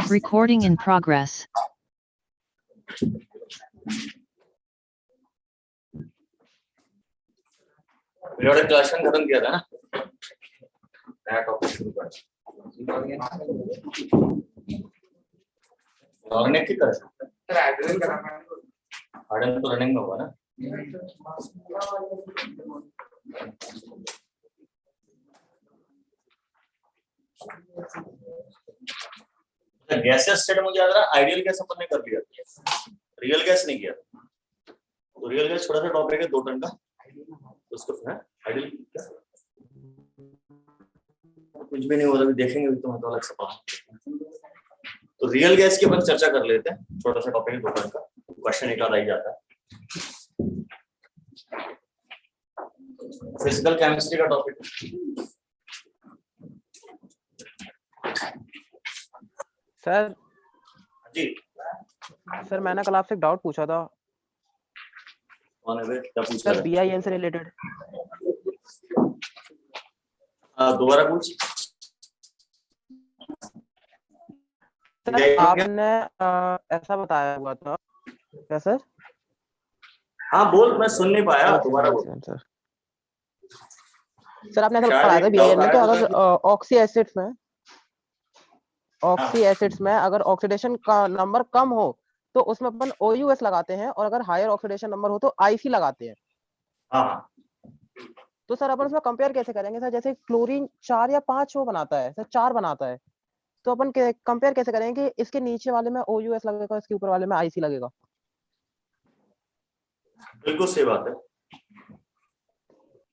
Recording in progress. Periodic क्लासेशन खत्म किया था ना, नया टॉपिक शुरू कर ऑर्गेनिक की तरह आर्डन तो रनिंग में होगा ना। गैसेस स्टेट मुझे याद रहा, आइडियल गैस अपन ने कर लिया, रियल गैस नहीं किया। तो रियल गैस छोटा सा टॉपिक है 2 टन का, उसको है आइडियल कुछ भी नहीं हो रहा, देखेंगे भी तो मतलब अलग से पढ़ा। तो रियल गैस की अपन चर्चा कर लेते हैं, छोटा सा टॉपिक है 2 टन का, क्वेश्चन एक आध आ ही जाता है। फिजिकल केमिस्ट्री का टॉपिक सर। जी सर मैंने कल आपसे एक डाउट पूछा था। कौन है, क्या पूछ सर BIN से रिलेटेड। दोबारा पूछ। सर आपने ऐसा बताया हुआ था क्या सर? हाँ बोल, मैं सुन नहीं पाया, दोबारा बोल। सर आपने ऐसा बताया था BIN में, तो अगर ऑक्सी एसिड्स में अगर ऑक्सीडेशन का नंबर कम हो तो उसमें अपन OUS लगाते हैं, और अगर हायर ऑक्सीडेशन नंबर हो तो IC लगाते हैं। हाँ। तो सर अपन उसमें कंपेयर कैसे करेंगे सर? जैसे क्लोरीन 4 या 5 वो बनाता है सर, 4 बनाता है, तो अपन कंपेयर कैसे करेंगे कि इसके नीचे वाले में OUS लगेगा, इसके ऊपर वाले में IC लगेगा? बिल्कुल सही बात है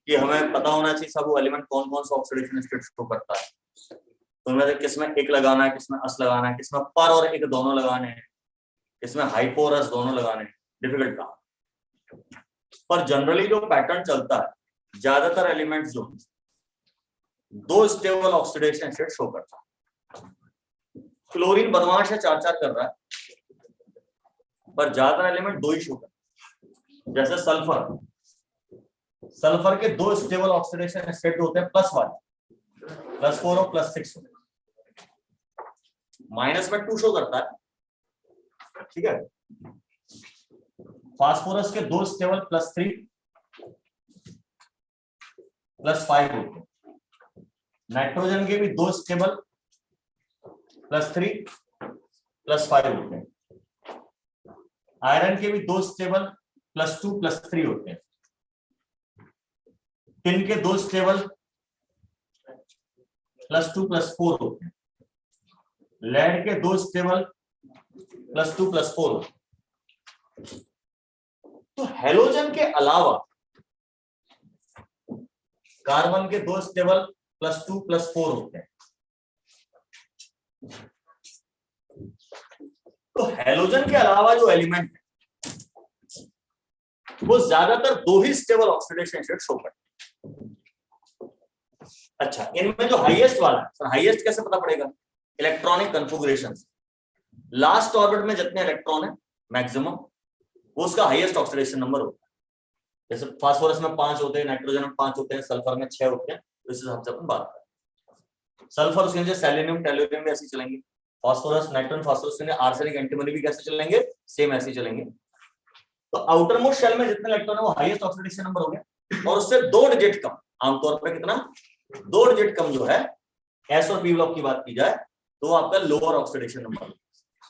कि हमें पता होना चाहिए सब वो एलिमेंट कौन कौन सा ऑक्सीडेशन स्टेट शो करता है। तो उनमें से किसमें एक लगाना है, किसमें अस लगाना है, किसमें पर और एक दोनों लगाने हैं, किसमें हाइपो और अस दोनों लगाने हैं, डिफिकल्ट काम। पर जनरली जो पैटर्न चलता है, ज्यादातर एलिमेंट्स जो 2 स्टेबल ऑक्सीडेशन स्टेट शो करता है। क्लोरीन बदमाश है, 4 कर रहा है, पर ज्यादातर एलिमेंट 2 ही शो करता है। जैसे सल्फर के 2 स्टेबल ऑक्सीडेशन स्टेट होते हैं, +1 +4 और +6, माइनस में 2 शो करता है, ठीक है। फास्फोरस के 2 स्टेबल +3 +5 होते हैं। नाइट्रोजन के भी 2 स्टेबल +3 +5 होते हैं। आयरन के भी 2 स्टेबल +2 +3 होते हैं। टिन के 2 स्टेबल +2 +4 होते हैं। लेड के 2 स्टेबल +2 +4 होते हैं। तो हेलोजन के अलावा कार्बन के 2 स्टेबल +2 +4 होते हैं। तो हेलोजन के अलावा जो एलिमेंट है वो ज्यादातर 2 ही स्टेबल ऑक्सीडेशन स्टेट शो करते हैं। अच्छा, इनमें जो हाईएस्ट वाला है, हाईएस्ट कैसे पता पड़ेगा? Electronic configuration. लास्ट ऑर्बिट में जितने इलेक्ट्रॉन है मैक्सिमम, वो उसका हाईएस्ट ऑक्सीडेशन नंबर होता है। जैसे फास्फोरस में 5 होते हैं, नाइट्रोजन में 5 होते हैं, सल्फर में 6 होते हैं। तो इस हिसाब से अपन बात करें। सल्फर उसके नीचे सेलेनियम टेलुरियम भी ऐसे चलेंगे। फास्फोरस नाइट्रोजन फास्फोरस के आर्सेनिक एंटीमनी भी कैसे चलेंगे? सेम ऐसे चलेंगे। तो आउटर मोस्ट शेल में जितने इलेक्ट्रॉन है वो हाईएस्ट ऑक्सीडेशन नंबर हो गया, और उससे 2 डिजिट कम, आमतौर पर कितना? 2 डिजिट कम जो है, एस और पी ब्लॉक की बात की जाए तो वो आपका लोअर ऑक्सीडेशन नंबर।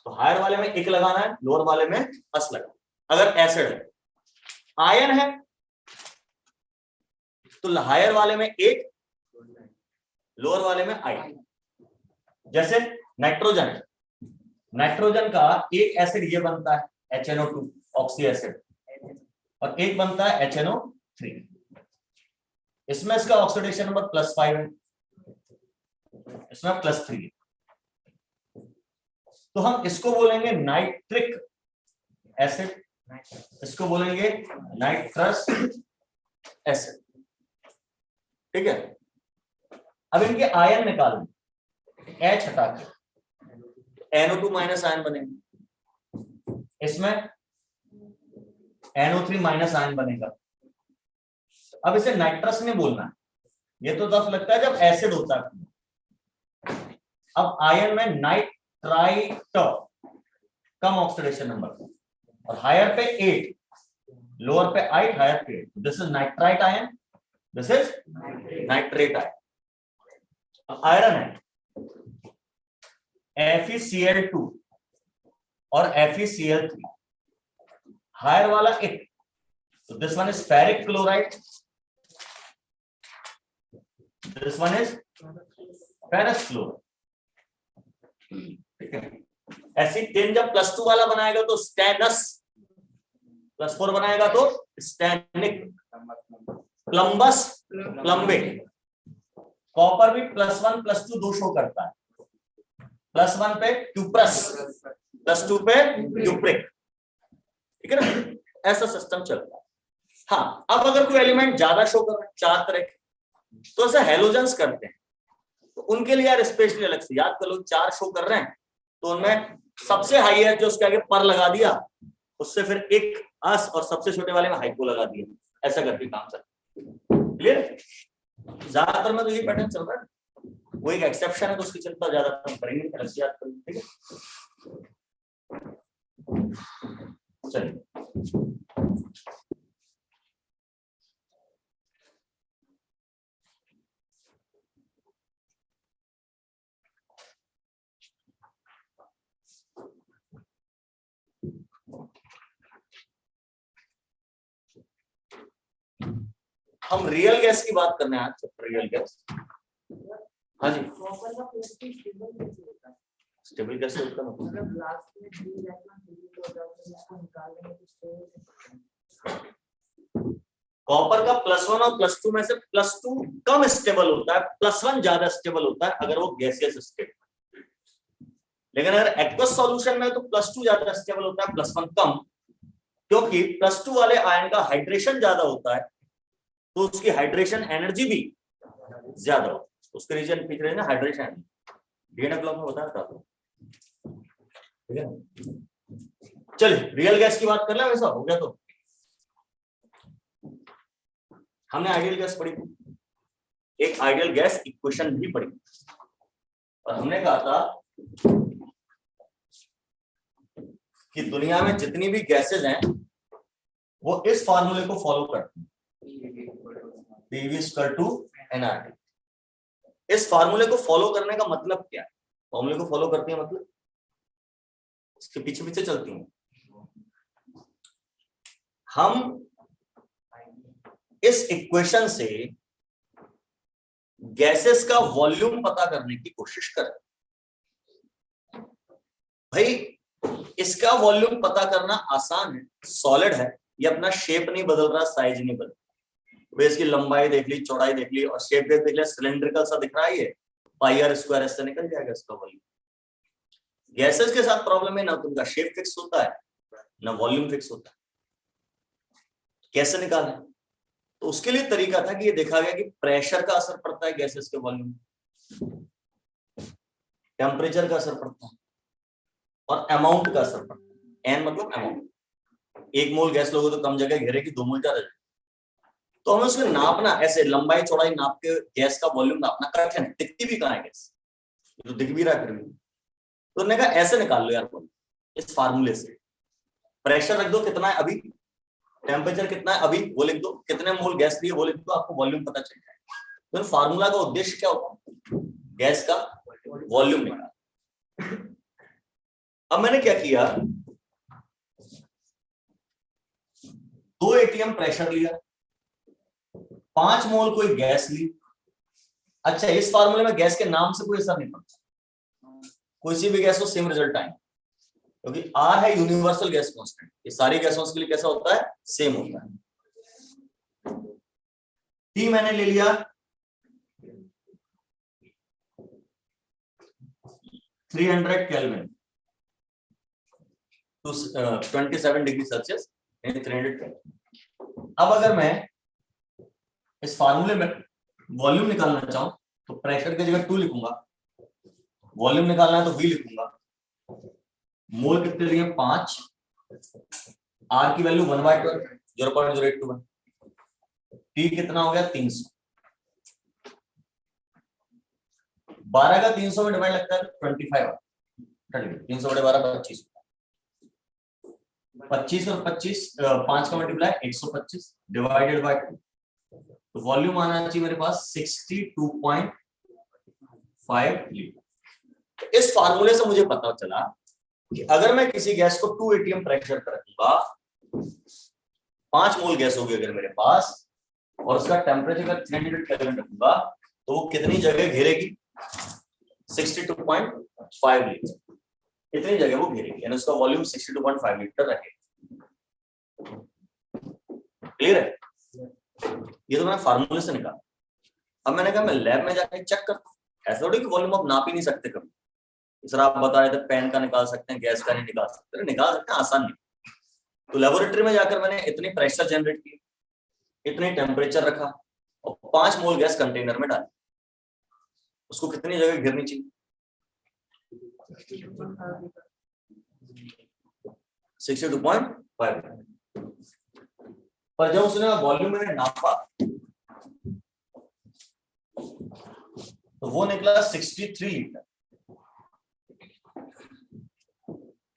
तो हायर वाले में 1 लगाना है, लोअर वाले में अस लगाना। अगर एसिड है, आयन है, तो हायर वाले में 1, लोअर वाले में आई। जैसे नाइट्रोजन है, नाइट्रोजन का एक एसिड ये बनता है HNO2 ऑक्सी एसिड, और एक बनता है HNO3। इसमें इसका ऑक्सीडेशन नंबर +5 है, इसमें +3 है। तो हम इसको बोलेंगे नाइट्रिक एसिड, इसको बोलेंगे नाइट्रस एसिड, ठीक है। अब इनके आयन निकालें, H हटा के NO2- आयन बनेंगे, इसमें NO3- आयन बनेगा। अब इसे नाइट्रस में बोलना है, ये तो तब लगता है जब एसिड होता है। अब आयन में नाइट्राइट कम ऑक्सीडेशन नंबर और हायर पे 8, लोअर पे 8, हायर पे 8, this is nitrite ion, this is nitrate ion. Iron है FeCl2 और FeCl3, हायर वाला 8, so this one is ferric chloride, this one is ferrous chloride, ठीक है। Fe10 जब +2 वाला बनाएगा तो स्टेनस, +4 बनाएगा तो स्टेनिक, प्लम्बस प्लम्बिक। कॉपर भी +1 +2 दो शो करता है, +1 पे क्यूप्रस, +2 पे क्यूप्रिक, ठीक है ना, ऐसा सिस्टम चल रहा है। हाँ, अब अगर कोई एलिमेंट ज्यादा शो कर रहा है, 4 तरह के, तो ऐसे हेलोजेंस करते हैं, तो उनके लिए यार स्पेशली अलग से याद कर लो, 4 शो कर रहे हैं तो उनमें सबसे हाई है जो उसके आगे पर लगा दिया, उससे फिर एक अस और सबसे छोटे वाले में हाइपो लगा दिया, ऐसा करके काम चलता है। क्लियर? ज्यादातर में तो ये पैटर्न चल रहा है, वो एक एक्सेप्शन है तो उसकी चिंता ज्यादा कम करेंगे, याद करेंगे, ठीक है। चलिए हम रियल गैस की बात करने आज, रियल गैस। हाँ जी, स्टेबल कैसे होता है? कॉपर का +1 और +2 में से +2 कम स्टेबल होता है, +1 ज्यादा स्टेबल होता है अगर वो गैसियस स्टेट। लेकिन अगर एक्वस सॉल्यूशन में तो +2 ज्यादा स्टेबल होता है, +1 कम, क्योंकि +2 वाले आयन का हाइड्रेशन ज्यादा होता है तो उसकी हाइड्रेशन एनर्जी भी ज्यादा होती है, उसके रीजन पीछे ना हाइड्रेशन डीएनए ब्लॉक में बताया था, ठीक है। चलिए रियल गैस की बात कर ले, वैसा हो गया तो हमने आइडियल गैस पढ़ी, एक आइडियल गैस इक्वेशन भी पढ़ी और हमने कहा था कि दुनिया में जितनी भी गैसेज हैं वो इस फार्मूले को फॉलो करती हैं, PV=NRT। इस फार्मूले को फॉलो करने का मतलब क्या है? फार्मूले को फॉलो करती है मतलब इसके पीछे पीछे चलती हैं। हम इस इक्वेशन से गैसेस का वॉल्यूम पता करने की कोशिश करें। भाई इसका वॉल्यूम पता करना आसान है, सॉलिड है, ये अपना शेप नहीं बदल रहा, साइज नहीं बदल रहा, इसकी लंबाई देख ली, चौड़ाई देख ली और शेप देख लिया, सिलेंड्रिकल सा दिख रहा है, ये πr² ऐसे निकल जाएगा इसका वॉल्यूम। गैसेस के साथ प्रॉब्लम है ना, तो उनका शेप फिक्स होता है ना वॉल्यूम फिक्स होता है। कैसे निकालें? तो उसके लिए तरीका था कि ये देखा गया कि प्रेशर का असर पड़ता है गैसेस के वॉल्यूम, टेम्परेचर का असर पड़ता है और अमाउंट का असर पड़ता है। एन मतलब अमाउंट, 1 मोल गैस लोगे तो कम जगह घेरेगी, 2 मोल ज्यादा। तो हमें उसको नापना, ऐसे लंबाई चौड़ाई नाप के गैस का वॉल्यूम नापना कठिन है, दिखती भी कहाँ है गैस, तो दिख भी रहा है फिर भी। तो उन्होंने कहा ऐसे निकाल लो यार वॉल्यूम, इस फार्मूले से। प्रेशर रख दो कितना है अभी, टेम्परेचर कितना है अभी वो लिख दो, कितने मोल गैस लिए वो लिख दो, आपको वॉल्यूम पता चल जाएगा। तो फार्मूला का उद्देश्य क्या होता है? गैस का वॉल्यूम निकालना। अब मैंने क्या किया, 2 ATM प्रेशर लिया, 5 मोल कोई गैस ली। अच्छा, इस फार्मूले में गैस के नाम से कोई असर नहीं पड़ता, कोई सी भी गैस हो सेम रिजल्ट आएगा, क्योंकि R है यूनिवर्सल गैस कांस्टेंट, ये सारी गैसों के लिए कैसा होता है? सेम होता है। T मैंने ले लिया 300 kelvin to 27 degree Celsius, 300 kelvin. अब अगर मैं इस फार्मूले में वॉल्यूम निकालना चाहूं तो प्रेशर की जगह 2 लिखूंगा, वॉल्यूम निकालना है तो V लिखूंगा। मोल कितने लिए? 5, R की वैल्यू 1/12, 0.0821, T कितना हो गया? 300। 12 का 300 में डिवाइड लगता है तो 25 300 बटे 12 25 25 और 25 5 का मल्टीप्लाई 125 डिवाइडेड बाय 2, तो वॉल्यूम आना चाहिए मेरे पास 62.5 लीटर। इस फार्मूले से मुझे पता चला कि अगर मैं किसी गैस को 2 atm प्रेशर पर रखूंगा, 5 मोल गैस होगी अगर मेरे पास, और उसका टेम्परेचर का 300 केल्विन रखूंगा, तो वो कितनी जगह घेरेगी? 62.5 लीटर, इतनी जगह वो घेरेगी, यानी उसका वॉल्यूम 62.5 लीटर रहेगा। क्लियर है? ये तो मैंने फार्मूले से निकाला। अब मैंने कहा मैं लैब में जाकर चेक करता हूँ, ऐसा थोड़ी कि वॉल्यूम आप नाप ही नहीं सकते कभी। सर आप बता रहे थे पेन का निकाल सकते हैं, गैस का नहीं निकाल सकते। निकाल सकते हैं, आसान नहीं। तो लेबोरेटरी में जाकर मैंने इतनी प्रेशर जनरेट की, इतनी टेम्परेचर रखा और 5 मोल गैस कंटेनर में डाली। उसको कितनी जगह घेरनी चाहिए? 62.5। पर जब उसने वॉल्यूम मैंने नापा तो वो निकला 63 लीटर।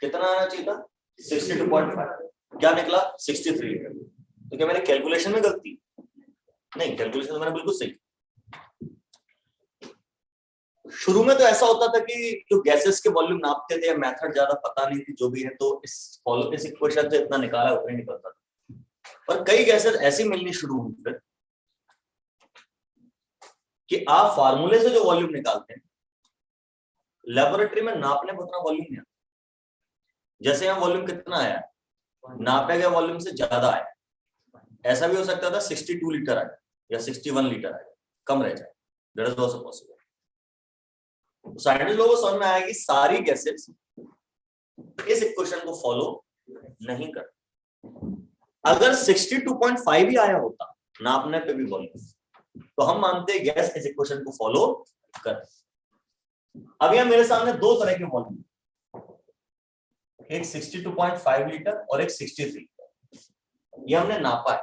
कितना आना चाहिए था? 62.5। क्या निकला? 63 लीटर। तो क्या मेरे कैलकुलेशन में गलती? नहीं, कैलकुलेशन तो मैंने बिल्कुल सही। शुरू में तो ऐसा होता था कि जो गैसेस के वॉल्यूम नापते थे, मेथड ज्यादा पता नहीं थी, जो भी है, तो इस इक्वेशन से इतना निकाला उतना ही निकलता था। और कई गैसेस ऐसी मिलनी शुरू हुई फिर कि आप फार्मूले से जो वॉल्यूम निकालते हैं, लेबोरेटरी में नापने पर उतना वॉल्यूम नहीं आता। जैसे यहाँ वॉल्यूम कितना आया, नापे गए वॉल्यूम से ज्यादा आया। ऐसा भी हो सकता था 62 लीटर आया या 61 लीटर आया, कम रह जाए। That is also possible. Scientist लोगों को समझ में आया कि सारी गैसेस इस इक्वेशन को फॉलो नहीं कर। अगर 62.5 ही आया होता नापने पे भी वॉल्यूम, तो हम मानते हैं गैस इस इक्वेशन को फॉलो कर। अब यहां मेरे सामने दो तरह के वॉल्यूम, एक 62.5 लीटर और एक 63 लीटर, ये हमने नापा है।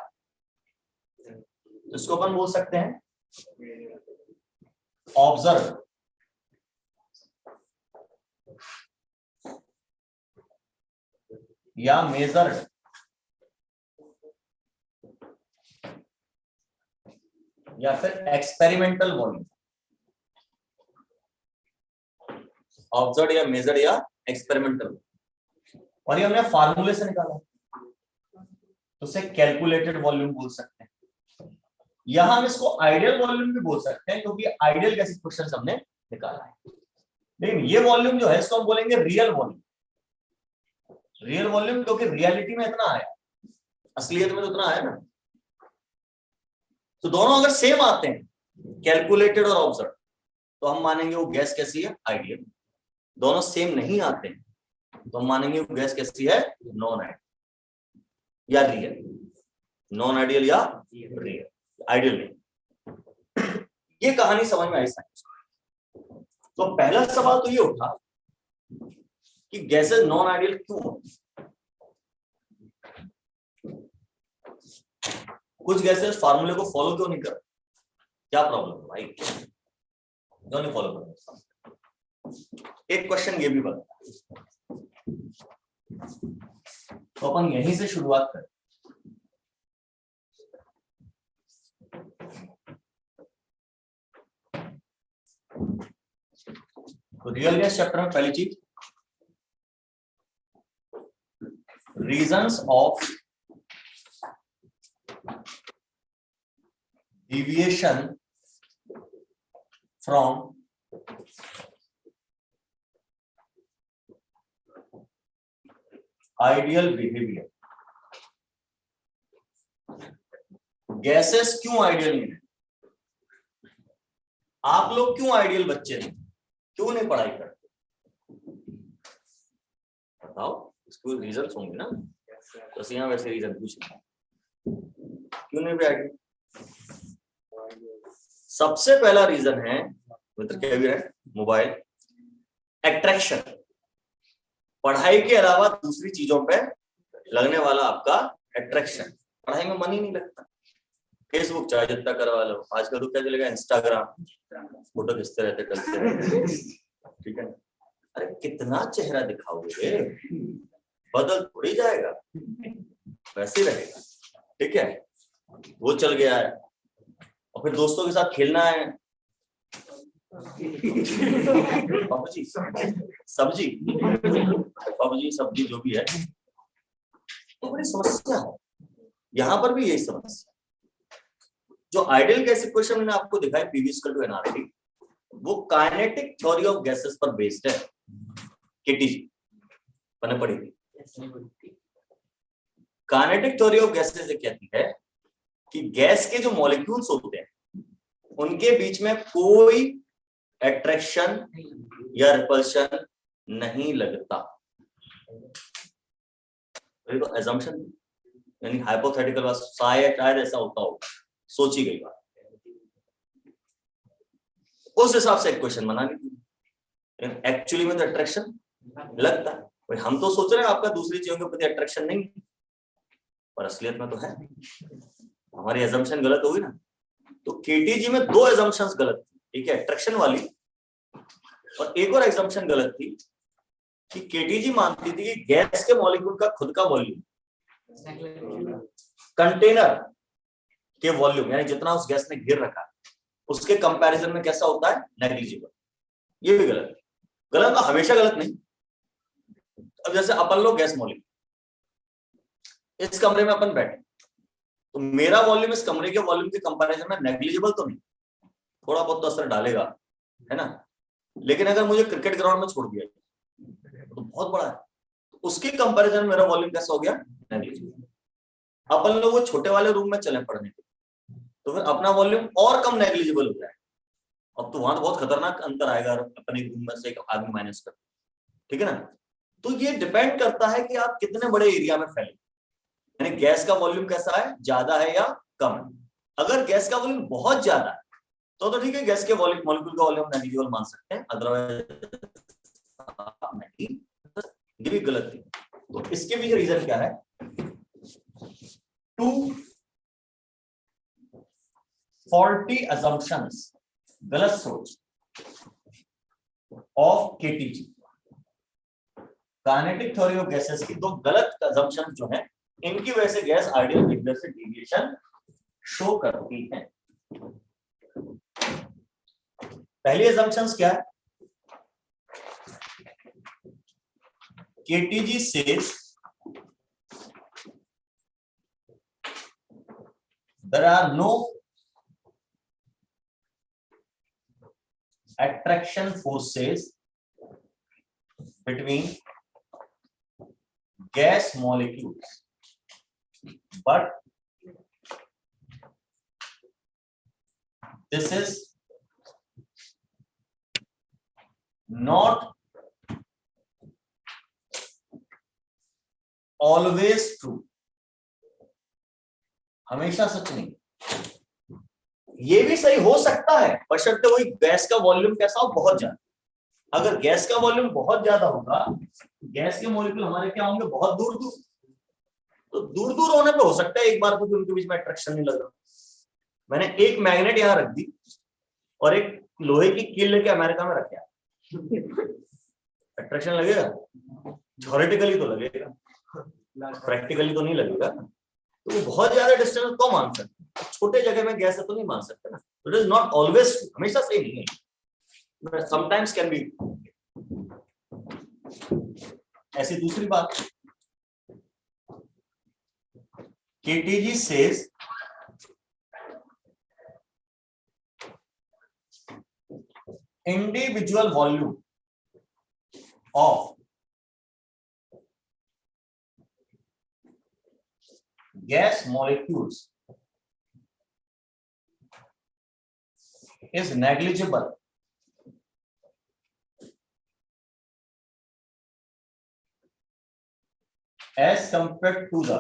तो इसको अपन बोल सकते हैं ऑब्जर्व या मेजर्ड या फिर एक्सपेरिमेंटल वॉल्यूम। ऑब्जर्व या मेजर्ड या एक्सपेरिमेंटल, और ये हमने फार्मूले से निकाला, तो उसे कैलकुलेटेड वॉल्यूम बोल सकते हैं। यहां हम इसको आइडियल वॉल्यूम भी बोल सकते हैं, क्योंकि आइडियल गैस इक्वेशन हमने निकाला है। लेकिन ये वॉल्यूम जो है इसको हम बोलेंगे रियल वॉल्यूम। रियल वॉल्यूम क्योंकि रियलिटी में इतना आया, असलियत में तो उतना आया ना। तो दोनों अगर सेम आते हैं, कैलकुलेटेड और ऑब्जर्व, तो हम मानेंगे वो गैस कैसी है? आइडियल। दोनों सेम नहीं आते हैं तो हम मानेंगे वो गैस कैसी है? नॉन आइडियल या रियल। नॉन आइडियल या रियल, आइडियल नहीं। ये कहानी समझ में आई साइंस। तो पहला सवाल तो ये उठा कि गैसेस नॉन आइडियल क्यों होती? कुछ गैसेस फार्मूले को फॉलो क्यों नहीं कर? क्या प्रॉब्लम है भाई, क्यों नहीं फॉलो कर? एक क्वेश्चन ये भी बनता है, तो अपन यहीं से शुरुआत करें। तो रियल गैस चैप्टर में पहली चीज, reasons of deviation from ideal behavior। Gases क्यों आइडियल नहीं है? आप लोग क्यों आइडियल बच्चे नहीं, क्यों नहीं पढ़ाई करते? बताओ, इसको रीजंस होंगे ना, तो यहाँ वैसे रीजन पूछ क्यों नहीं आइडियल। सबसे पहला रीजन है मित्र क्या भी है, मोबाइल, अट्रैक्शन। पढ़ाई के अलावा दूसरी चीजों पे लगने वाला आपका अट्रैक्शन। पढ़ाई में मन ही नहीं लगता। फेसबुक चाहे जितना करवा लो, आजकल तो क्या चलेगा, इंस्टाग्राम, फोटो खींचते रहते डलते रहते, ठीक है। अरे कितना चेहरा दिखाओगे, बदल थोड़ी जाएगा, वैसे ही रहेगा, ठीक है। वो चल गया है, और फिर दोस्तों के साथ खेलना है, पबजी सब्जी पबजी सब्जी जो भी है, तो बड़ी समस्या है। यहां पर भी यही समस्या। जो आइडियल गैस इक्वेशन मैंने आपको दिखाई PV=NRT, वो काइनेटिक थ्योरी ऑफ गैसेस पर बेस्ड है, केटीजी मैंने पढ़ी थी। काइनेटिक थ्योरी ऑफ गैसेस ये कहती है कि गैस के जो मॉलिक्यूल्स होते हैं उनके बीच में कोई अट्रैक्शन या रिपल्शन नहीं लगता। तो assumption यानी हाइपोथेटिकल बात, शायद ऐसा होता होगा, सोची गई बात, उस हिसाब से इक्वेशन बना ली। एक्चुअली में तो अट्रैक्शन लगता है, भाई हम तो सोच रहे हैं आपका दूसरी चीजों के प्रति अट्रैक्शन नहीं, पर असलियत में तो है। हमारी assumption गलत होगी ना। तो केटीजी में दो assumptions गलत थी, एक है अट्रैक्शन वाली, और एक और assumption गलत थी कि केटीजी मानती थी कि गैस के मॉलिक्यूल का खुद का वॉल्यूम कंटेनर के वॉल्यूम यानी जितना उस गैस ने घेर रखा उसके कंपैरिजन में कैसा होता है, नेग्लिजिबल। ये भी गलत है। गलत तो हमेशा गलत नहीं। अब जैसे अपन लोग गैस मॉलिक्यूल, इस कमरे में अपन बैठे, तो मेरा वॉल्यूम इस कमरे के वॉल्यूम के कंपैरिजन में नेग्लिजिबल तो नहीं, थोड़ा बहुत तो असर डालेगा, है ना। लेकिन अगर मुझे क्रिकेट ग्राउंड में छोड़ दिया तो बहुत बड़ा है, तो उसके कंपैरिजन में मेरा वॉल्यूम कैसा हो गया, नेग्लिजिबल। अपन लोग वो छोटे वाले रूम में चले पढ़ने के, तो फिर अपना वॉल्यूम और कम नेग्लिजिबल हो जाए। अब तो वहां तो बहुत खतरनाक अंतर आएगा अपने रूम में से एक आदमी माइनस कर, ठीक है ना। तो ये डिपेंड करता है कि आप कितने बड़े एरिया में फैले, यानी गैस का वॉल्यूम कैसा है, ज्यादा है या कम है। अगर गैस का वॉल्यूम बहुत ज्यादा है तो ठीक है, गैस के वॉल्यूम मॉलिक्यूल का वॉल्यूम नेग्लिजिबल मान सकते हैं, अदरवाइज नहीं। ये भी गलत थी। तो इसके पीछे रीजन क्या है, टू फॉल्टी assumptions, गलत सोच of KTG, kinetic theory of gases की दो गलत assumptions जो है, इनकी वजह से गैस आइडियल बिहेवियर से डेविएशन शो करती है। पहली assumptions क्या है, KTG says there are no attraction forces between gas molecules, but this is not always true, हमेशा सच नहीं। ये भी सही हो सकता है, बशर्ते वही गैस का वॉल्यूम कैसा हो, बहुत ज्यादा। अगर गैस का वॉल्यूम बहुत ज्यादा होगा, गैस के मॉलिक्यूल हमारे क्या होंगे, बहुत दूर दूर, तो दूर दूर होने पे हो सकता है एक बार को उनके बीच में अट्रैक्शन नहीं लगा। मैंने एक मैग्नेट यहां रख दी और एक लोहे की कील लेके अमेरिका में रखा, अट्रैक्शन लगेगा? थ्योरेटिकली तो लगेगा, प्रैक्टिकली तो नहीं लगेगा। तो वो बहुत ज्यादा डिस्टेंस तो मान सकते, छोटे जगह में गैस है तो नहीं मान सकते ना। इट इज नॉट ऑलवेज, हमेशा सही नहीं है, समटाइम्स कैन बी। ऐसी दूसरी बात, KTG says individual volume of gas molecules is negligible as compared to the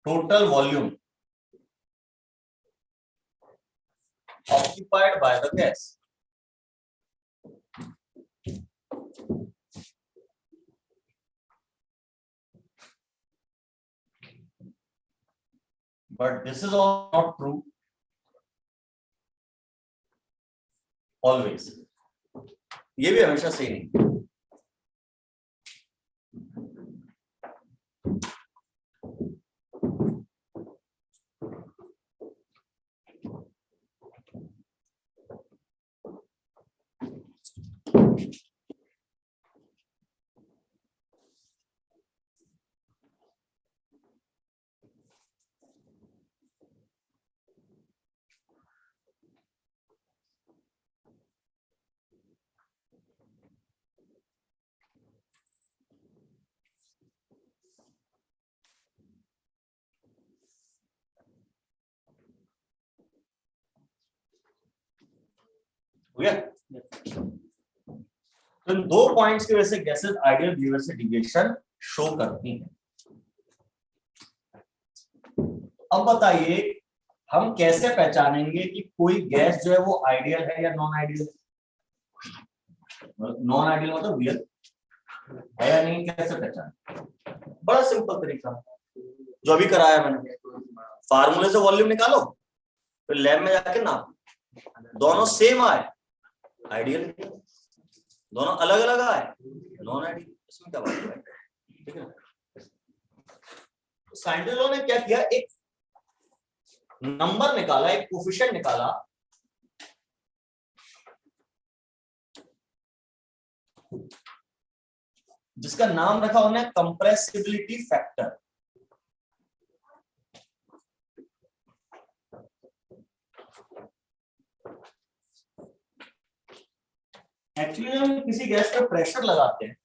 total volume occupied by the gas. but this is all not true always. ये भी हमेशा सही नहीं. हो गया? तो इन दो पॉइंट्स की वजह से गैसेस आइडियल बिहेवियर से डिविएशन शो करती हैं. अब बताइए हम कैसे पहचानेंगे कि कोई गैस जो है वो आइडियल है या नॉन आइडियल है? नॉन आइडियल मतलब रियल है या नहीं, कैसे पहचाने? बड़ा सिंपल तरीका जो अभी कराया मैंने. फार्मूले से वॉल्यूम निकालो, फिर लैब में जाके नाप, दोनों सेम आए आइडियल, दोनों अलग अलग आए नॉन आइडियल. इसमें क्या बात है? ठीक है. साइंटिस्टों ने क्या किया, एक नंबर निकाला, एक कोफिशिएंट निकाला जिसका नाम रखा उन्हें कंप्रेसिबिलिटी फैक्टर. एक्चुअली जब हम किसी गैस पे प्रेशर लगाते हैं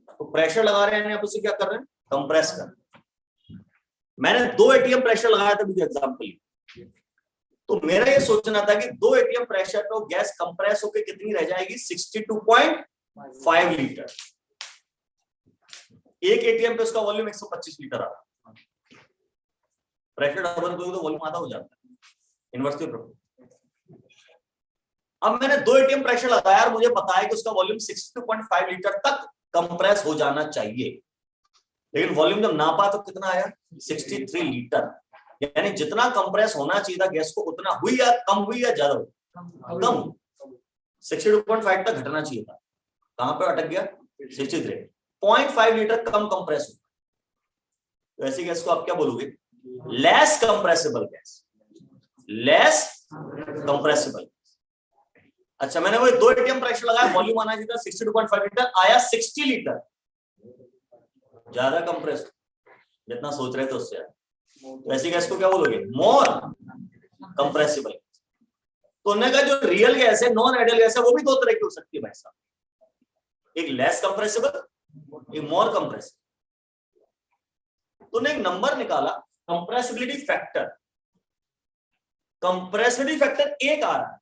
तो प्रेशर लगा रहे हैं, आप उसे क्या कर रहे हैं, कंप्रेस कर रहे हैं. मैंने 2 ATM प्रेशर लगाया था मुझे एग्जांपल, तो मेरा ये सोचना था कि 2 ATM प्रेशर पे गैस कंप्रेस होकर कितनी रह जाएगी, 62.5 लीटर. एक ATM पे उसका वॉल्यूम 125 लीटर आ रहा है. प्रेशर डबल करोगे तो वॉल्यूम आधा हो जाता है, इनवर्सली प्रोपोर्शनल. अब मैंने 2 ATM प्रेशर लगाया और मुझे पता है कि उसका वॉल्यूम 62.5 लीटर तक कंप्रेस हो जाना चाहिए, लेकिन वॉल्यूम जब नापा तो कितना आया, 63 लीटर. यानी जितना कंप्रेस होना चाहिए था गैस को उतना हुई या कम हुई या ज्यादा हुई? कम. 62.5 तक घटना चाहिए था. कहां पे अटक गया, 63.5 लीटर कम कंप्रेस हुआ. तो ऐसी गैस को आप क्या बोलोगे, less compressible gas, less compressible. अच्छा, मैंने वो 2 ATM प्रेशर लगाया, वॉल्यूम आना चाहिए था 62.5 लीटर, आया 60 लीटर, ज्यादा कंप्रेस जितना सोच रहे थे उससे. तो ऐसी गैस को क्या बोलोगे, मोर कंप्रेसिबल. तो उन्होंने कहा जो रियल गैस है, नॉन आइडियल गैस है, वो भी 2 तरह की हो सकती है भाई साहब, एक लेस कंप्रेसिबल, एक मोर कंप्रेसिबल. तो उन्होंने एक नंबर निकाला कंप्रेसिबिलिटी फैक्टर. कंप्रेसिबिलिटी फैक्टर 1 आ रहा है,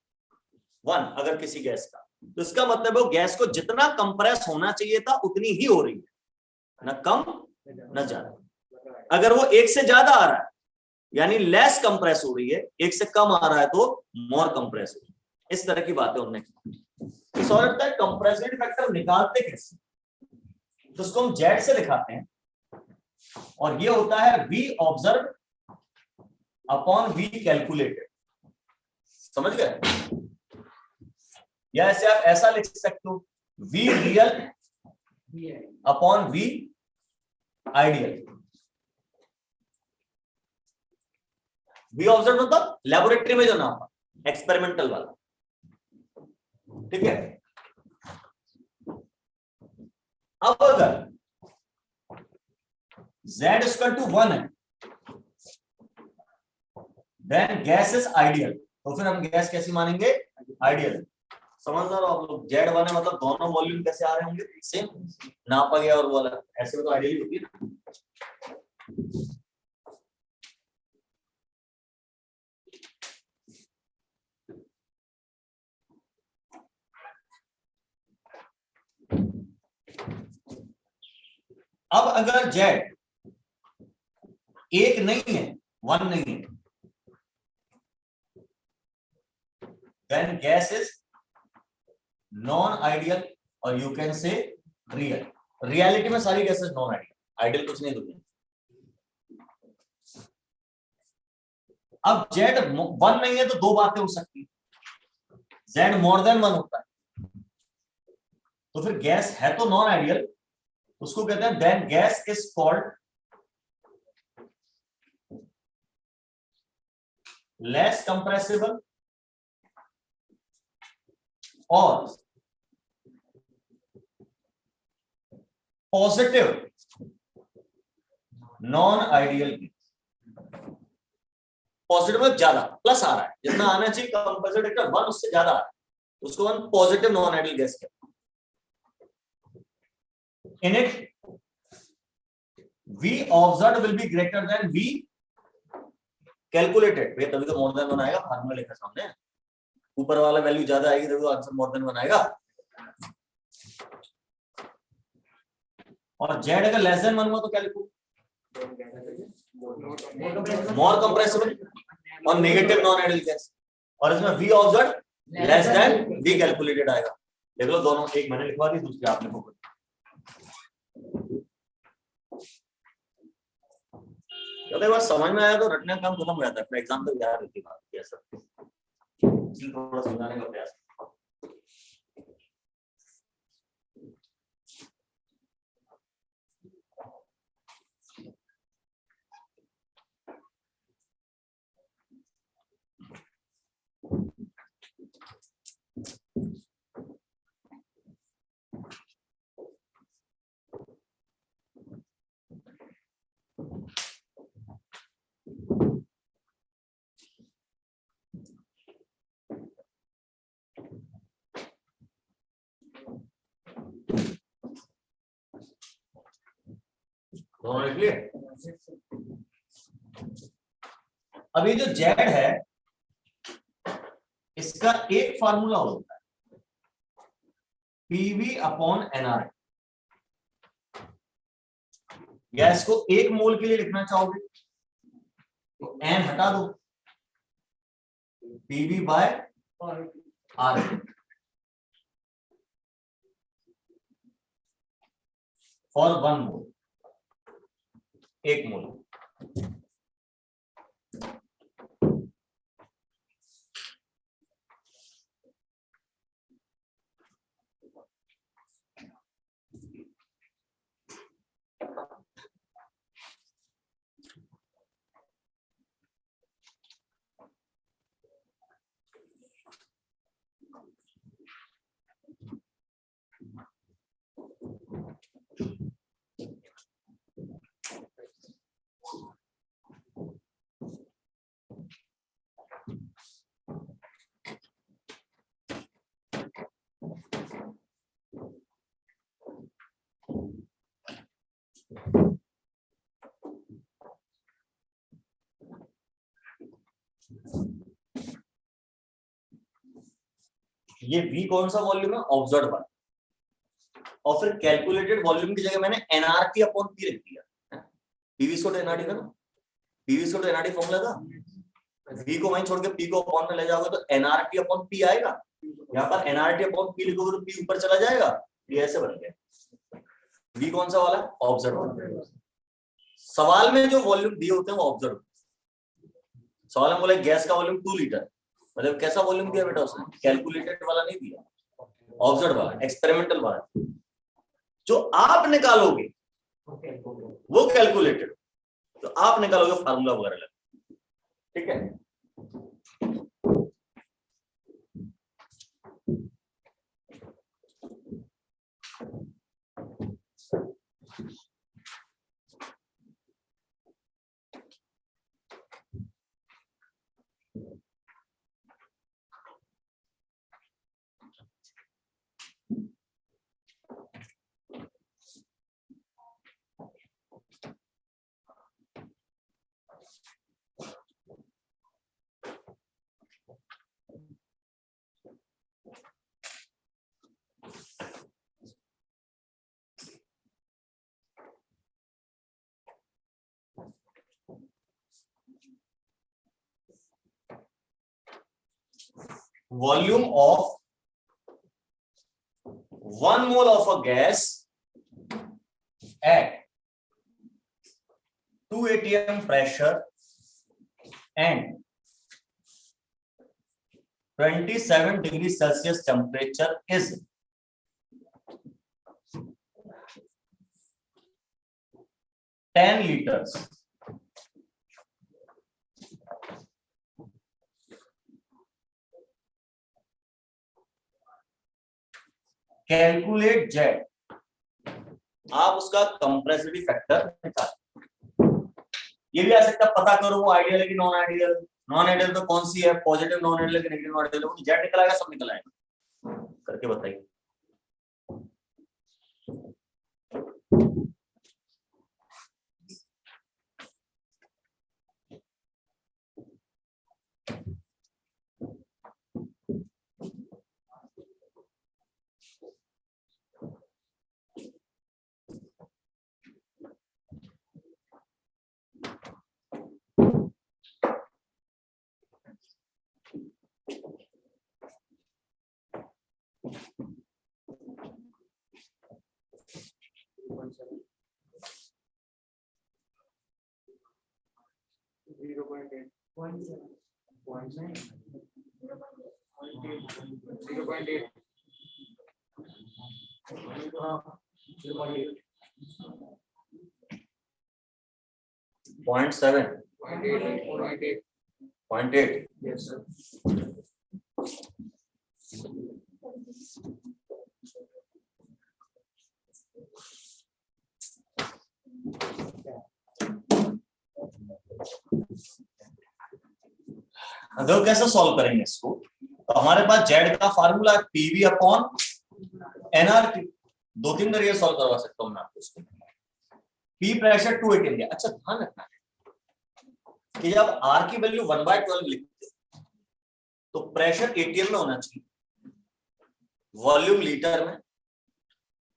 1 अगर किसी गैस का, तो इसका मतलब है वो गैस को जितना कंप्रेस होना चाहिए था उतनी ही हो रही है, ना कम ना ज्यादा. अगर वो 1 से ज्यादा आ रहा है यानी लेस कंप्रेस हो रही है, 1 से कम आ रहा है तो मोर कंप्रेस हो रही है. इस तरह की बातें उन्होंने की. सवाल उठता है कंप्रेसिबिलिटी फैक्टर निकालते कैसे, तो उसको हम जेड से दिखाते हैं, और ये होता है V observe upon V calculated. समझ गए? या ऐसे आप ऐसा लिख सकते हो, V real upon V ideal. V observe मतलब लेबोरेटरी में जो नापा, एक्सपेरिमेंटल वाला. ठीक है. अब अगर Z इक्वल टू 1 है, देन गैस इज आइडियल. तो फिर हम गैस कैसी मानेंगे, आइडियल. समझ रहे हो आप लोग, Z1 है मतलब दोनों वॉल्यूम कैसे आ रहे होंगे, सेम नापा गया और वाला, ऐसे में तो आइडियल होती है ना. अब अगर Z 1 नहीं है, 1 नहीं है, then gas is non-ideal और you can say real. Reality में सारी गैसेस नॉन आइडियल, आइडियल कुछ नहीं दुनिया. अब Z1 नहीं है तो दो बातें हो सकती है, Z मोर देन 1 होता है, तो फिर गैस है तो नॉन आइडियल, उसको कहते हैं then gas is called less compressible और positive non ideal gas. Positive में ज्यादा प्लस आ रहा है, जितना आना चाहिए कंप्रेसर फैक्टर 1 उससे ज्यादा आ रहा है, उसको हम पॉजिटिव नॉन आइडियल गैस कहते हैं। In it, V observed will be greater than V calculated। भैया तभी तो मोर देन बनाएगा, फार्मूला लिखा सामने, ऊपर वाला वैल्यू ज्यादा आएगी तभी तो आंसर मोर देन बनाएगा। और Z अगर लेस देन 1 हुआ तो क्या लिखूं? मोर कंप्रेसिबल और नेगेटिव नॉन आइडियल गैस, और इसमें V observed less than V calculated आएगा। देख लो दोनों, एक मैंने लिखवा दी, दूसरी आपने लिखो। तो एक बार समझ में आया तो रटने का काम खत्म हो जाता है, फिर एग्जाम तक याद रहती बात ये सब, इसलिए थोड़ा समझाने का प्रयास। दोनों लिख लिए? अभी जो Z है इसका एक फार्मूला होता है PV अपॉन NR। गैस को एक मोल के लिए लिखना चाहोगे तो N हटा दो, PV बाय R फॉर 1 मोल, एक मोल। ये V कौन सा वॉल्यूम है? ऑब्जर्व वाला, और फिर कैलकुलेटेड वॉल्यूम की जगह मैंने NRT अपॉन P लिख दिया। PV स्क्वायर तो NRT था ना, PV स्क्वायर तो NRT फॉर्मूला था, V को वहीं छोड़ के P को अपॉन में ले जाओगे तो NRT अपॉन P आएगा। यहाँ पर NRT अपॉन P लिखोगे तो P ऊपर चला जाएगा, ये ऐसे बन गया। V कौन सा वाला? ऑब्जर्व। सवाल में जो वॉल्यूम दिए होते हैं वो ऑब्जर्व। सवाल में बोला गैस का वॉल्यूम 2 लीटर, मतलब कैसा वॉल्यूम दिया बेटा उसने? कैलकुलेटेड वाला नहीं दिया, ऑब्जर्व वाला, एक्सपेरिमेंटल वाला। जो आप निकालोगे वो कैलकुलेटेड, तो आप निकालोगे फार्मूला वगैरह, ठीक है। Volume of 1 mole of a gas at 2 atm pressure and 27 degree Celsius temperature is 10 liters. Calculate Z, आप उसका कंप्रेसिविटी फैक्टर निकाल। ये भी आ सकता है, पता करो वो आइडियल है कि नॉन आइडियल। नॉन आइडियल तो कौन सी है, पॉजिटिव नॉन आइडियल कि नेगेटिव नॉन आइडियल, वो जेड निकल आएगा, सब निकल आएगा, करके बताइए। Point 7. 0.8. Yes, sir. अगर कैसे सॉल्व करेंगे इसको, तो हमारे पास जेड का फार्मूला है पीवी अपॉन एनआरटी। दो तीन तरीके सॉल्व करवा सकता हूं मैं आपको इसको। पी प्रेशर 280 दिया। अच्छा ध्यान रखना है कि जब आर की वैल्यू 1/12 लिखते हैं तो प्रेशर एटीएम में होना चाहिए, वॉल्यूम लीटर में,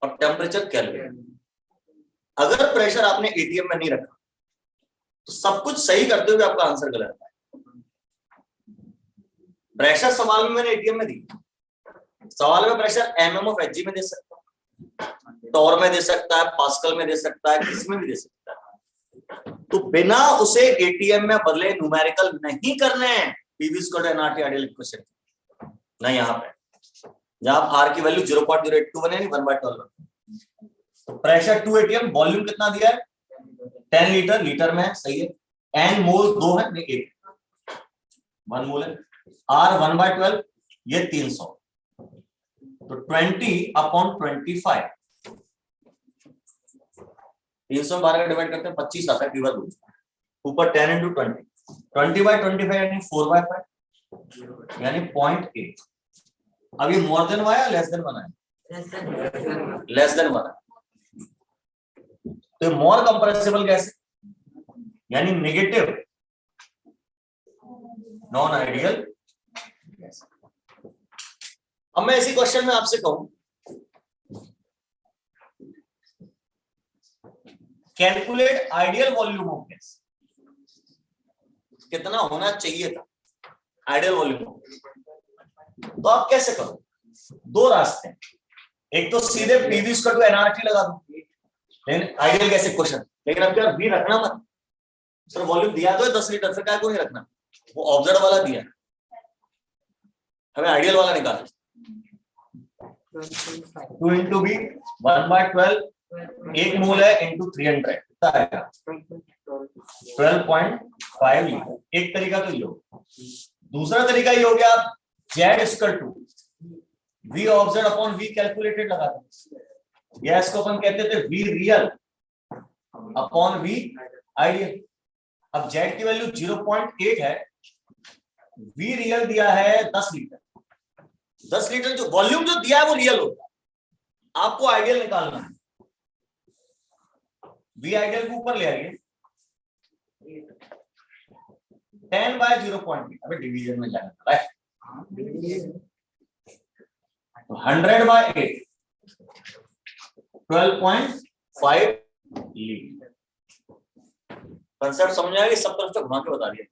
और टेम्परेचर केल्विन में। अगर प्रेशर आपने एटीएम में नहीं रखा तो सब कुछ सही करते हुए आपका आंसर गलत है। प्रेशर सवाल में मैंने एटीएम में दी, सवाल में प्रेशर एमएम ऑफ एचजी में दे सकता है, टॉर में दे सकता है, पास्कल में दे सकता है, किसमें भी दे सकता है। तो बिना उसे एटीएम में बदले न्यूमेरिकल नहीं करने हैं PV square NRT ideal equation. नहीं, यहाँ पे जहां आर की वैल्यू 0.082 बने, 1/12। तो प्रेशर 2 एटीएम, वॉल्यूम कितना दिया है 10 लीटर, लीटर में है, सही है। एन मोल 2 है, 1 मोल है। आर 1/12, ये 300, तो 20/25। 300 12 डिवाइड करते हैं 25 आता है, फीवर ऊपर 10 into 20, 20/25 यानी 4/5 यानी 0.8। अब ये मोर देन वन है, लेस देन वन है, लेस देन वन है। तो मोर कंप्रेसिबल गैस यानी नेगेटिव नॉन आइडियल। अब मैं इसी क्वेश्चन में आपसे कहूं, calculate ideal volume of gas, कितना होना चाहिए था आइडियल वॉल्यूम। तो आप कैसे करो, दो रास्ते हैं। एक तो सीधे पीवी स्क्वायर टू एनआरटी लगा दो, लेकिन आइडियल गैस क्वेश्चन, लेकिन अब यार वी रखना मत। सर वॉल्यूम दिया तो है 10 लीटर, फिर क्या को नहीं रखना, वो ऑब्जर्व वाला दिया, हमें आइडियल वाला निकालना। 2 into b 1/12, 1 मोल है into 300 कितना आएगा 12.5 लीटर। एक तरीका तो ये हो। दूसरा तरीका ये हो गया, Z equal to V observe upon V calculated लगा दो। या इसको अपन कहते थे V real upon V ideal. अब जेड की वैल्यू 0.8 है, वी रियल दिया है 10 लीटर। 10 लीटर जो वॉल्यूम जो दिया है वो रियल होता है, आपको आइडियल निकालना है। वी आइडियल को ऊपर ले आइए, 10/0.8, अबे डिवीजन में जाना है, 100/8 12.5 लीटर। कंसेप्ट समझ आएगा, सब तरफ से घुमा के बता दिया।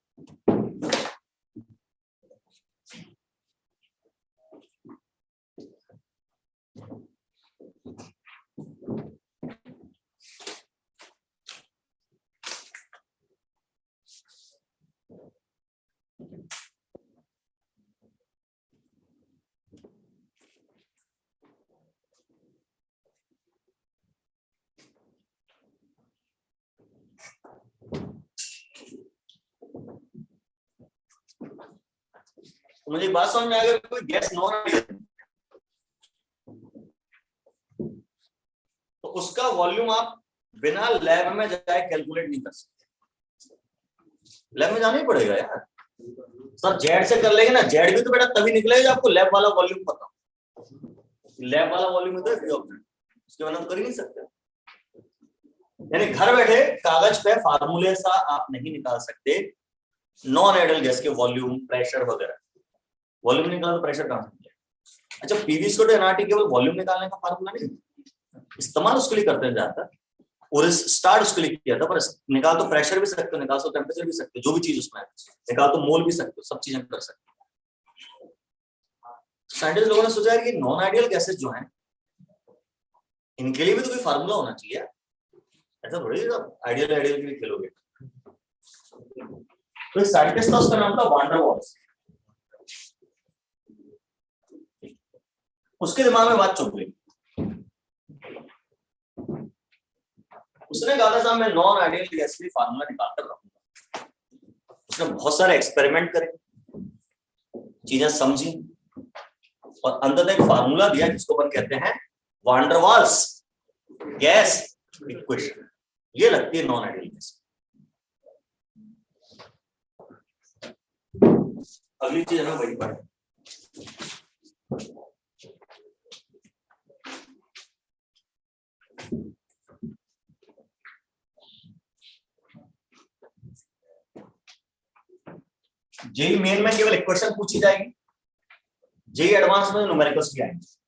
तो मुझे एक बात समझ में आ गई, कोई गैस नॉन आइडियल तो उसका वॉल्यूम आप बिना लैब में जाए कैलकुलेट नहीं कर सकते, लैब में जाना ही पड़ेगा यार। सर जेड से कर लेंगे ना, जेड भी तो बेटा तभी निकलेगा जब आपको लैब वाला वॉल्यूम पता हो। लैब वाला वॉल्यूम होता है उसके बिना तो कर ही नहीं सकते। यानी घर बैठे कागज पे फार्मूले सा आप नहीं निकाल सकते नॉन आइडियल गैस के वॉल्यूम, प्रेशर वगैरह। वॉल्यूम निकाला तो प्रेशर कहां से मिलेगा? अच्छा, पीवी स्क्वायर एनआरटी केवल वॉल्यूम निकालने का फार्मूला नहीं, इस्तेमाल उसके लिए करते हैं ज्यादातर, और स्टार्ट उसके लिए किया था, पर निकाल तो प्रेशर भी सकते हो, निकाल तो टेम्परेचर भी सकते हो, जो भी चीज उसमें है निकाल तो मोल भी सकते हो, सब चीजें कर सकते हो। साइंटिस्ट लोगों ने सोचा कि नॉन आइडियल गैसेस जो हैं इनके लिए भी तो कोई फार्मूला होना चाहिए, ऐसा थोड़ी आइडियल आइडियल के लिए खेलोगे। तो एक साइंटिस्ट था, उसका नाम था वान डेर वाल्स। उसके दिमाग में बात चुभ गई, उसने कहा था साहब मैं नॉन आइडियल गैस के लिए फार्मूला निकाल कर रखूंगा। उसने बहुत सारे एक्सपेरिमेंट करे, चीजें समझी और अंततः एक फार्मूला दिया जिसको अपन कहते हैं वान डेर वाल्स गैस इक्वेशन। ये लगती है नॉन आइडियल गैस। अगली चीज हमें वही पढ़े, जेई मेन में केवल इक्वेशन पूछी जाएगी, जेई एडवांस में न्यूमेरिकल्स भी आएंगे।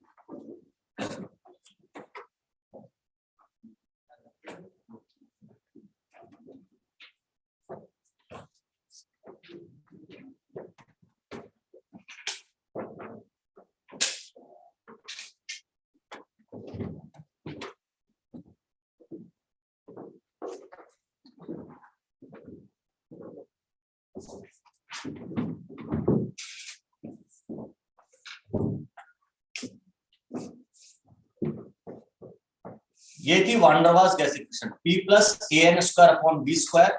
ये थी van der Waals gas equation, P plus AN square upon V square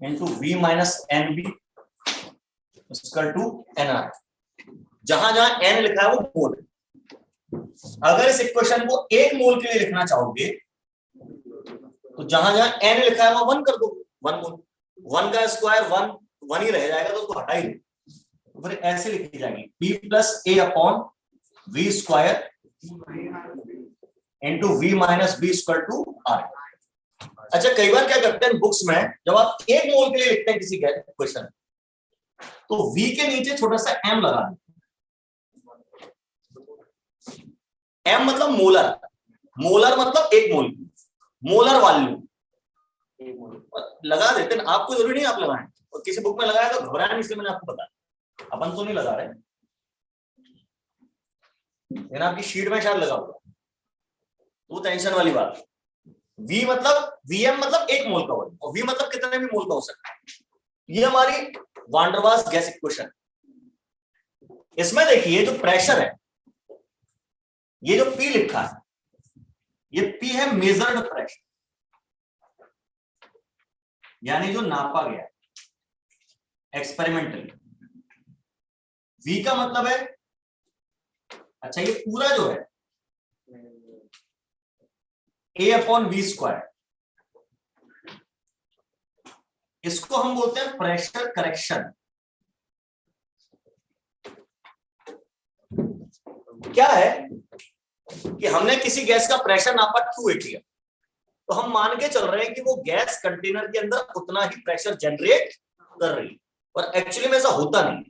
into V minus NB equal to NR। जहां जहां N लिखा है वो मोल है। अगर इस इक्वेशन को एक मोल के लिए लिखना चाहोगे तो जहां जहां N लिखा है वो 1 कर दो, 1 मोल। 1 का स्क्वायर 1 ही रह जाएगा, तो उसको हटा ही दो। फिर ऐसे लिखी जाएगी P plus A upon V square into V minus B equal to R। अच्छा, कई बार क्या करते हैं बुक्स में, जब आप एक मोल के लिए लिखते हैं किसी क्वेश्चन तो V के नीचे छोटा सा M लगा दें। M मतलब मोलर, मोलर मतलब एक मोल, मोलर वॉल्यूम लगा देते हैं। आपको जरूरी नहीं आप लगाएं, और किसी बुक में लगाया तो घबराएं, इसलिए मैंने आपको बताया। अपन तो नहीं लगा रहे, लेकिन आपकी शीट में शायद लगा हुआ, तो टेंशन वाली बात है। V मतलब Vm मतलब एक मोल का वॉल्यूम, और V मतलब कितने भी मोल का हो सकता है। ये हमारी वान डेर वाल्स गैस इक्वेशन। इसमें देखिए जो प्रेशर है, ये जो P लिखा है, ये P है मेजर्ड प्रेशर, यानी जो नापा गया एक्सपेरिमेंटली। V का मतलब है, अच्छा ये पूरा जो है A अपॉन V स्क्वायर, इसको हम बोलते हैं प्रेशर करेक्शन। क्या है कि हमने किसी गैस का प्रेशर नापा 280, तो हम मान के चल रहे हैं कि वो गैस कंटेनर के अंदर उतना ही प्रेशर जनरेट कर रही है, और एक्चुअली में ऐसा होता नहीं।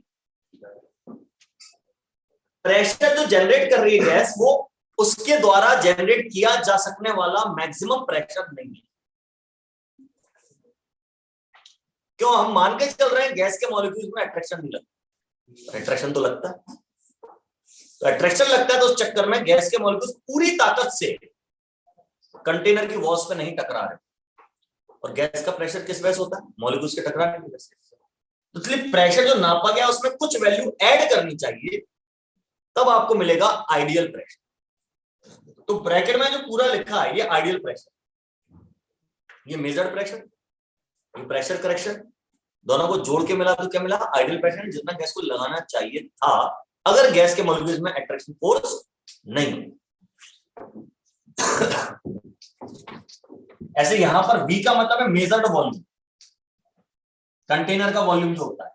प्रेशर जो जनरेट कर रही है गैस, वो उसके द्वारा जनरेट किया जा सकने वाला मैक्सिमम प्रेशर नहीं है। क्यों? हम मान के चल रहे हैं गैस के मॉलिक्यूल्स में अट्रैक्शन नहीं लगता, अट्रैक्शन तो लगता है। तो अट्रैक्शन लगता है तो उस चक्कर में गैस के मॉलिक्यूल्स पूरी ताकत से कंटेनर की वॉल्स पे नहीं टकरा रहे, और गैस का प्रेशर किस वजह से होता है? मॉलिक्यूल्स के टकराने की वजह से। तो इसलिए प्रेशर जो नापा गया उसमें कुछ वैल्यू ऐड करनी चाहिए, तब आपको मिलेगा आइडियल प्रेशर। तो ब्रैकेट में जो पूरा लिखा है ये आइडियल प्रेशर, ये मेजर्ड प्रेशर, ये प्रेशर करेक्शन, दोनों को जोड़ के मिला तो क्या मिला, आइडियल प्रेशर जितना गैस को लगाना चाहिए था अगर गैस के मॉलिक्यूल्स में अट्रैक्शन फोर्स नहीं हो। ऐसे यहां पर V का मतलब है मेजर्ड वॉल्यूम, कंटेनर का वॉल्यूम जो होता है।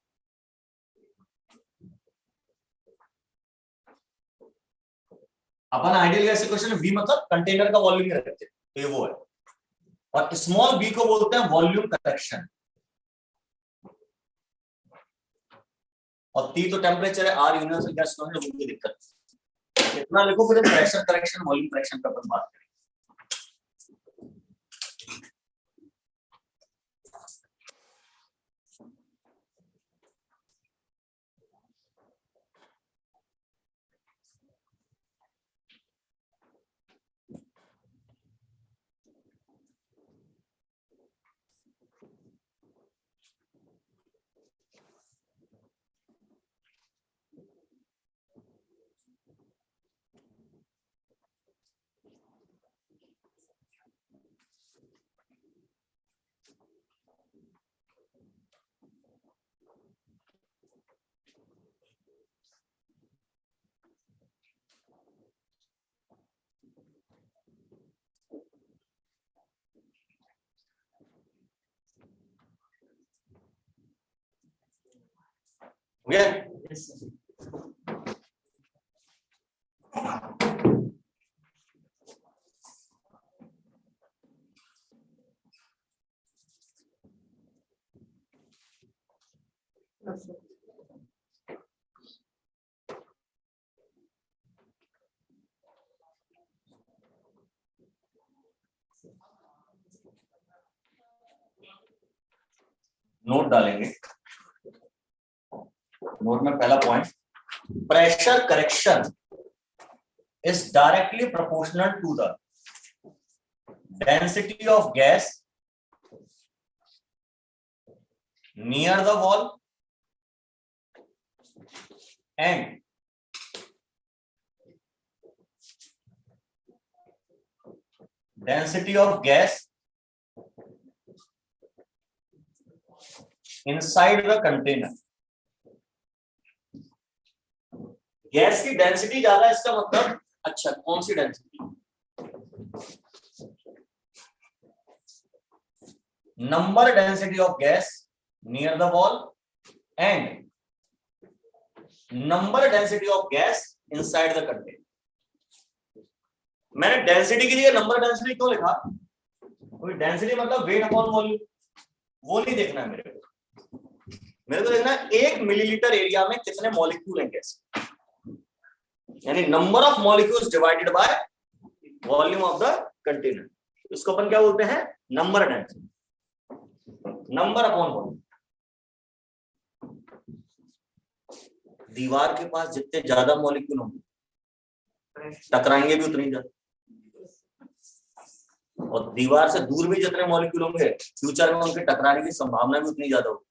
अपन आइडियल गैस इक्वेशन में V मतलब कंटेनर का वॉल्यूम ही रखते हैं, तो ये वो है। और स्मॉल b को बोलते हैं वॉल्यूम करेक्शन, और T तो टेम्परेचर है, R यूनिवर्सल गैस है, वो कोई दिक्कत नहीं। इतना लिखो, फिर प्रेशर करेक्शन वॉल्यूम करेक्शन पर अपन बात करें। नोट डालेंगे। नोट में पहला point, pressure correction is directly proportional to the density of gas near the wall and density of gas inside the container। Gas की डेंसिटी ज्यादा है, इसका मतलब अच्छा कौन सी density, number density of gas near the wall and number density of gas inside the container. मैंने density के लिए नंबर डेंसिटी क्यों लिखा, क्योंकि डेंसिटी मतलब वेट अपॉन वॉल्यूम, वो नहीं देखना है मेरे को देखना है 1 मिलीलीटर एरिया में कितने मॉलिक्यूल हैं गैस, यानी number of molecules divided by volume of the container. इसको अपन क्या बोलते हैं, number density, number upon volume. दीवार के पास जितने ज्यादा मॉलिक्यूल होंगे टकराएंगे भी उतनी ज्यादा, और दीवार से दूर भी जितने मॉलिक्यूल होंगे फ्यूचर में उनके टकराने की संभावना भी उतनी ज्यादा होगी।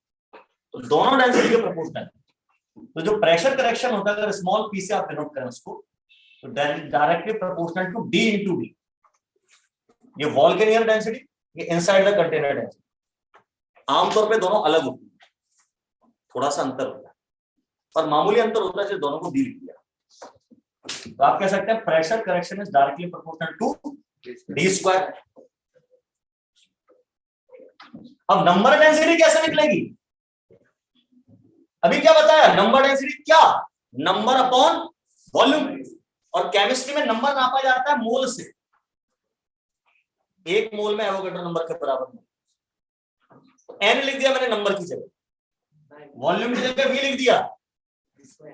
तो दोनों डेंसिटी के प्रोपोर्शनल है। तो जो प्रेशर करेक्शन होता है, अगर स्मॉल पी से आप डिनोट करें उसको, तो directly proportional to D into D. ये वॉल के नियर डेंसिटी, ये इनसाइड द कंटेनर डेंसिटी। आमतौर पे दोनों अलग होती है, थोड़ा सा अंतर होता है, पर मामूली अंतर होता है, जो दोनों को डी लिख दिया। तो आप कह सकते हैं pressure correction is directly proportional to D square. अब नंबर डेंसिटी कैसे निकलेगी, अभी क्या बताया, नंबर डेंसिटी क्या, नंबर अपॉन वॉल्यूम। और केमिस्ट्री में नंबर नापा जाता है मोल से, 1 मोल में एवोगाड्रो नंबर के बराबर। एन लिख दिया मैंने नंबर की जगह, वॉल्यूम की जगह वी लिख दिया,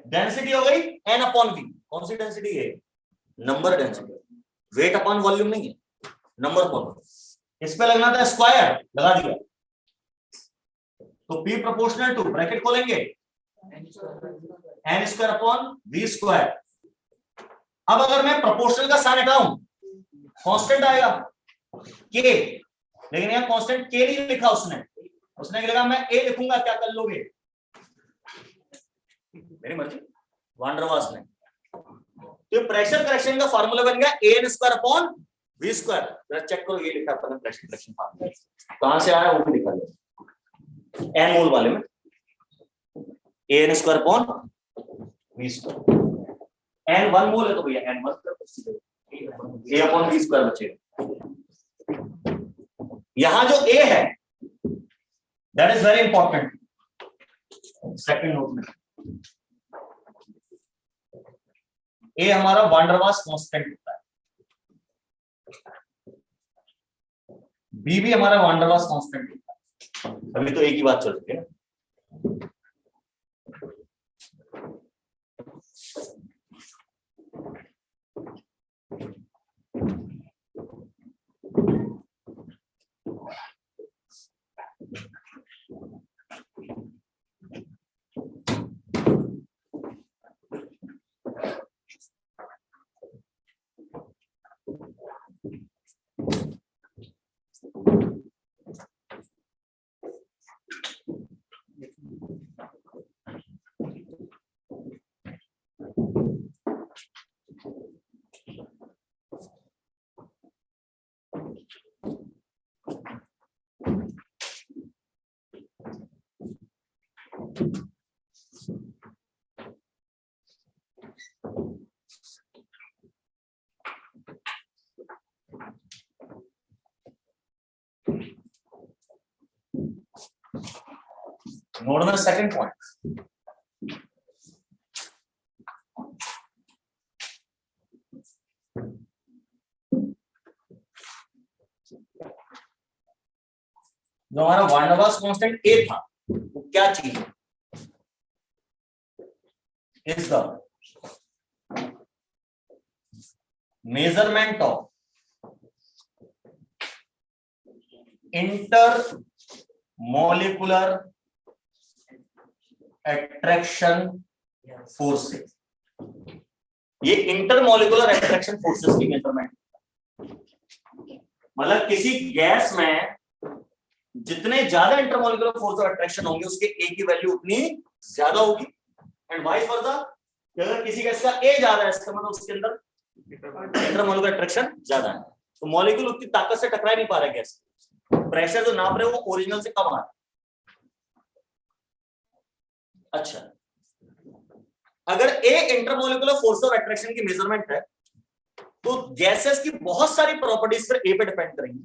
डेंसिटी हो गई एन अपॉन वी। कौन सी डेंसिटी है, number density, weight upon volume नहीं है, नंबर अपॉन। इस पे लगना था स्क्वायर, लगा दिया। तो P प्रोपोर्शनल टू, ब्रैकेट खोलेंगे, N square upon we square. अब अगर मैं प्रोपोर्शनल का साइन हटाऊं, कांस्टेंट आएगा के, लेकिन यहां कांस्टेंट के नहीं लिखा उसने लिखा मैं ए लिखूंगा, क्या कर लोगे, मेरी मर्जी, वांडरवास ने। तो प्रेशर करेक्शन का फार्मूला बन गया a n square upon we square. जरा चेक करो, ये लिखा अपने प्रेशर करेक्शन फार्मूला, कहां से आया वो भी लिखा गया। n मोल वाले में an square upon v square, n 1 मोल है तो भैया n 1 square a upon v square बचेगा। यहां जो a है that is very important, second note में a हमारा वान डेर वाल्स कांस्टेंट होता है, b भी हमारा वान डेर वाल्स कांस्टेंट होता है। अभी तो एक ही बात चल रही है। नोट द सेकंड पॉइंट, जो हमारा वान डेर वाल्स कांस्टेंट a था वो क्या चीज है, is the measurement of inter molecular attraction forces. ये इंटरमॉलिक्यूलर अट्रैक्शन फोर्सेस की मेजरमेंट, मतलब किसी गैस में जितने ज्यादा इंटरमॉलिक्यूलर फोर्स ऑफ अट्रैक्शन होंगे उसके ए की वैल्यू उतनी ज्यादा होगी, एंड वाइस वर्सा, अगर किसी गैस का ए ज्यादा है इसका मतलब उसके अंदर इंटरमॉलिक्यूलर अट्रैक्शन ज्यादा है, तो मॉलिक्यूल उतनी ताकत से टकरा नहीं पा रहा है गैस, प्रेशर जो नाप रहे हो वो ओरिजिनल से कम आ रहा है। अच्छा, अगर ए इंटरमॉलिक्यूलर फोर्स ऑफ अट्रैक्शन की मेजरमेंट है तो गैसेस की बहुत सारी प्रॉपर्टीज पर ए पे डिपेंड करेंगी।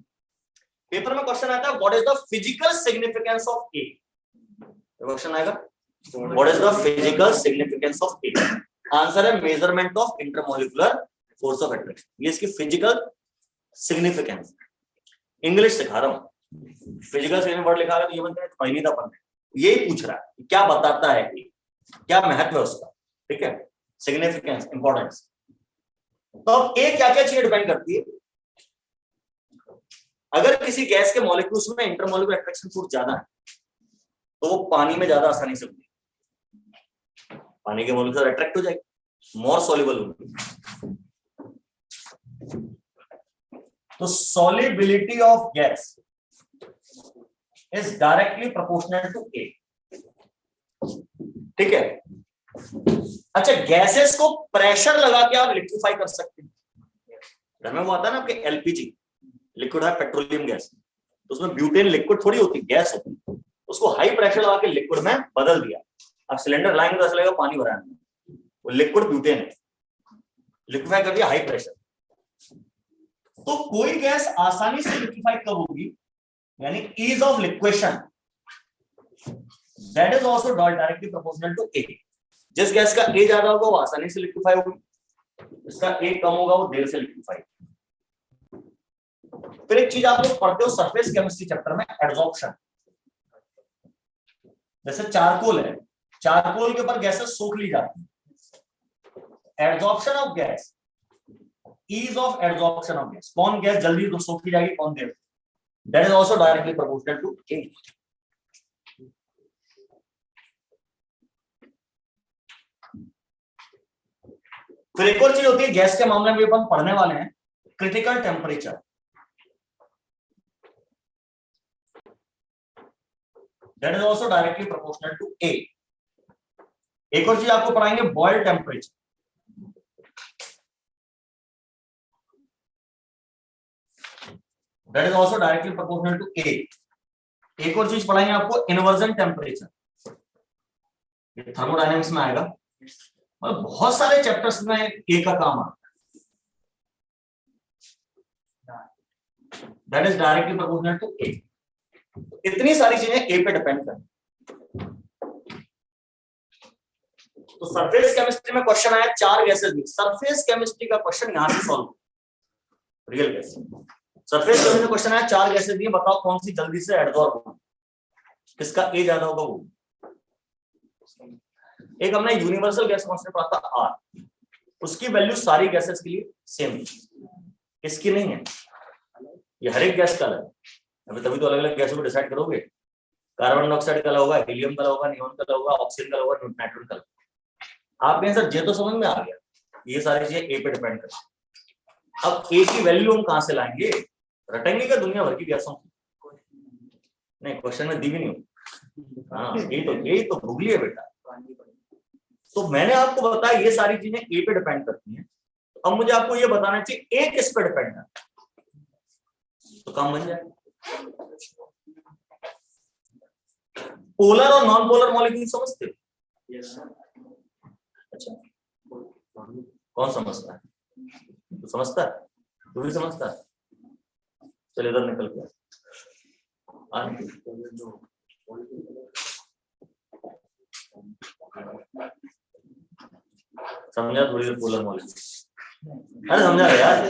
पेपर में क्वेश्चन आता है what is the physical significance of a, question आएगा what is the physical significance of a, answer है measurement of intermolecular force of attraction, ये इसकी फिजिकल सिग्निफिकेंस। इंग्लिश सिखा रहा हूं, फिजिकल सिग्निफिकेंस वर्ड लिखा है तो ये बनता है पहली दफा पढ़ना, यही पूछ रहा है क्या बताता है, क्या महत्व है उसका, ठीक है, सिग्निफिकेंस, इंपॉर्टेंस। तो अब ए क्या क्या चीजें डिपेंड करती है, अगर किसी गैस के मॉलिक्यूल्स में इंटरमॉलिक्यूलर अट्रैक्शन फोर्स ज्यादा है तो वो पानी में ज्यादा आसानी से होगी, पानी के मॉलिक्यूल अट्रैक्ट हो जाएगी, मोर सॉल्युबल होगी। तो solubility of gas is directly proportional to a, ठीक है। अच्छा, गैसेस को प्रेशर लगा के आप लिक्विफाई कर सकते हैं, घर में वो आता है ना आपके एलपीजी लिक्विड है पेट्रोलियम गैस, तो उसमें ब्यूटेन लिक्विड थोड़ी होती, गैस होती, उसको हाई प्रेशर लगा के लिक्विड में बदल दिया, अब सिलेंडर लाएंगे तो ऐसा लगेगा पानी भरा है, वो लिक्विड ब्यूटेन है, लिक्विफाई कर दिया हाई प्रेशर। तो कोई गैस आसानी से लिक्विफाई कब होगी, यानी ease of liquefaction, that is also directly proportional to a. जिस गैस का ए ज्यादा होगा वो आसानी से लिक्विफाई होगी, जिसका ए कम होगा वो देर से लिक्विफाई। फिर एक चीज आप लोग पढ़ते हो सरफेस केमिस्ट्री चैप्टर में, एडसॉर्प्शन। जैसे चारकोल है, चारकोल के ऊपर गैसेस सोख ली जाती है, adsorption of gas, ease of adsorption of gas, कौन गैस जल्दी तो सोख ली जाएगी, कौन देर, that is also directly proportional to a. फिर एक और चीज होती है गैस के मामले में अपन पढ़ने वाले हैं, critical temperature, that is also directly proportional to a. एक और चीज आपको पढ़ाएंगे boil temperature, that is also directly proportional to a. एक और चीज पढ़ाएंगे आपको, इन्वर्जन टेम्परेचर, ये थर्मोडायनेमिक्स में आएगा। मतलब बहुत सारे चैप्टर्स में ए का काम आता है, that is directly proportional to a. इतनी सारी चीजें ए पे डिपेंड करती। तो सरफेस केमिस्ट्री में क्वेश्चन आया 4 गैसेस दी, सरफेस केमिस्ट्री का क्वेश्चन यहां से solve, real gas. Surface chemistry में क्वेश्चन आया 4 गैसेस दी, बताओ कौन सी जल्दी से एडजॉर्ब होगी, किसका ए ज्यादा होगा वो। एक हमने यूनिवर्सल गैस कांस्टेंट पढ़ा था आर, उसकी वैल्यू सारी गैसेस के लिए सेम है, इसकी नहीं है। ये हर एक गैस का अलग है, तभी तो अलग अलग गैसों को डिसाइड करोगे। कार्बन डाइऑक्साइड का अलग होगा, हीलियम का अलग होगा, नियोन का अलग होगा, ऑक्सीजन का अलग होगा, नाइट्रोजन का अलग। आपके आंसर जे तो समझ में आ गया, ये सारी चीजें ए पे डिपेंड करती है। अब ए की वैल्यू हम कहां से लाएंगे, रटेंगे क्या दुनिया भर की गैसों की? नहीं, क्वेश्चन में दी भी नहीं। हाँ, यही तो गूगली है बेटा। तो मैंने आपको बताया ये सारी चीजें ए पे डिपेंड करती हैं। अब मुझे आपको ये बताना चाहिए ए किस पे डिपेंड करता है, तो काम बन जाए। पोलर और नॉन पोलर मॉलिक्यूल समझते हो? अच्छा, कौन समझता है? तू समझता है? तू भी समझता है? चल इधर निकल गया। समझा थोड़ी देर पोलर मॉलिक्यूल? अरे समझा रहे यार,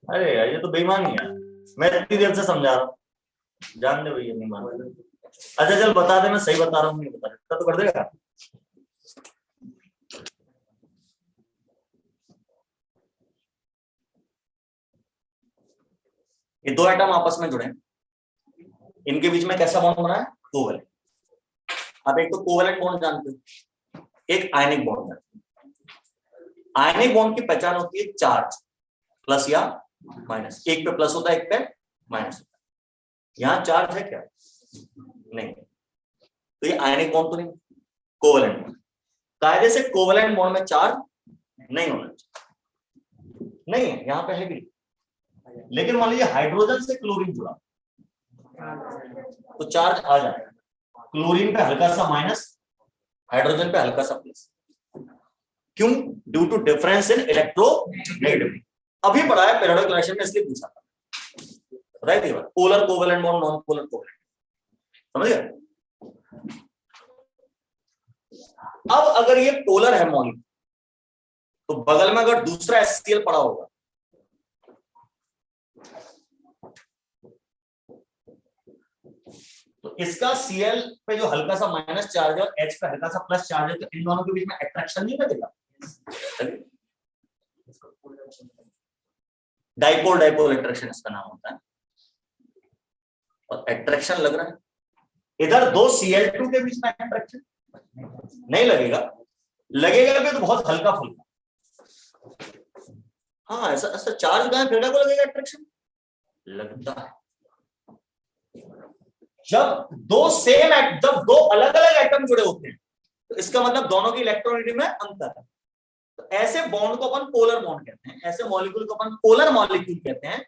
अरे यार ये तो बेईमानी है। मैं इतनी देर से समझा रहा हूँ, जान दे भैया नहीं मान। अच्छा चल बता दे, मैं सही बता रहा हूँ नहीं बता रहा तो कर देगा। ये 2 एटम आपस में जुड़े, इनके बीच में कैसा बॉन्ड बना है? कोवेलेंट। आप एक तो कोवेलेंट बॉन्ड जानते हो, एक आयनिक बॉन्ड जानते हो। आयनिक बॉन्ड की पहचान होती है चार्ज, प्लस या माइनस। एक पे प्लस होता है, एक पे माइनस होता है। यहां चार्ज है क्या? नहीं, तो ये आयनिक बॉन्ड तो नहीं, कोवेलेंट बॉन्ड। कायदे से कोवेलेंट बॉन्ड में चार्ज नहीं होना चाहिए, नहीं है, यहां पे है भी। लेकिन मान लीजिए हाइड्रोजन से क्लोरीन जुड़ा तो चार्ज आ जाएगा। क्लोरीन पे हल्का सा माइनस, हाइड्रोजन पे हल्का सा प्लस। क्यों? Due to difference in electronegativity. अभी पढ़ा है पीरियोडिक रिलेशन में, इसलिए पूछा था, बताइए थी बात। Polar covalent bond, non polar covalent, समझ गए? अब अगर ये पोलर है मॉलिक्यूल, तो बगल में अगर दूसरा HCl पड़ा होगा, तो इसका Cl पे जो हल्का सा माइनस चार्ज है और H पे हल्का सा प्लस चार्ज है, तो इन दोनों के बीच में अट्रैक्शन नहीं लगेगा? डाइपोल, डाइपोल अट्रैक्शन इसका नाम होता है। और अट्रैक्शन लग रहा है इधर 2 Cl2 के बीच में अट्रैक्शन नहीं लगेगा, लगेगा भी तो बहुत हल्का फुल्का। हाँ, ऐसा ऐसा चार्ज कहां फिर को लगेगा अट्रैक्शन? लगता है जब जब 2 अलग अलग एटम जुड़े होते हैं, तो इसका मतलब दोनों की इलेक्ट्रोनेगेटिव में अंतर है। तो ऐसे बॉन्ड को अपन पोलर बॉन्ड कहते हैं, ऐसे मॉलिक्यूल को अपन पोलर मॉलिक्यूल कहते हैं।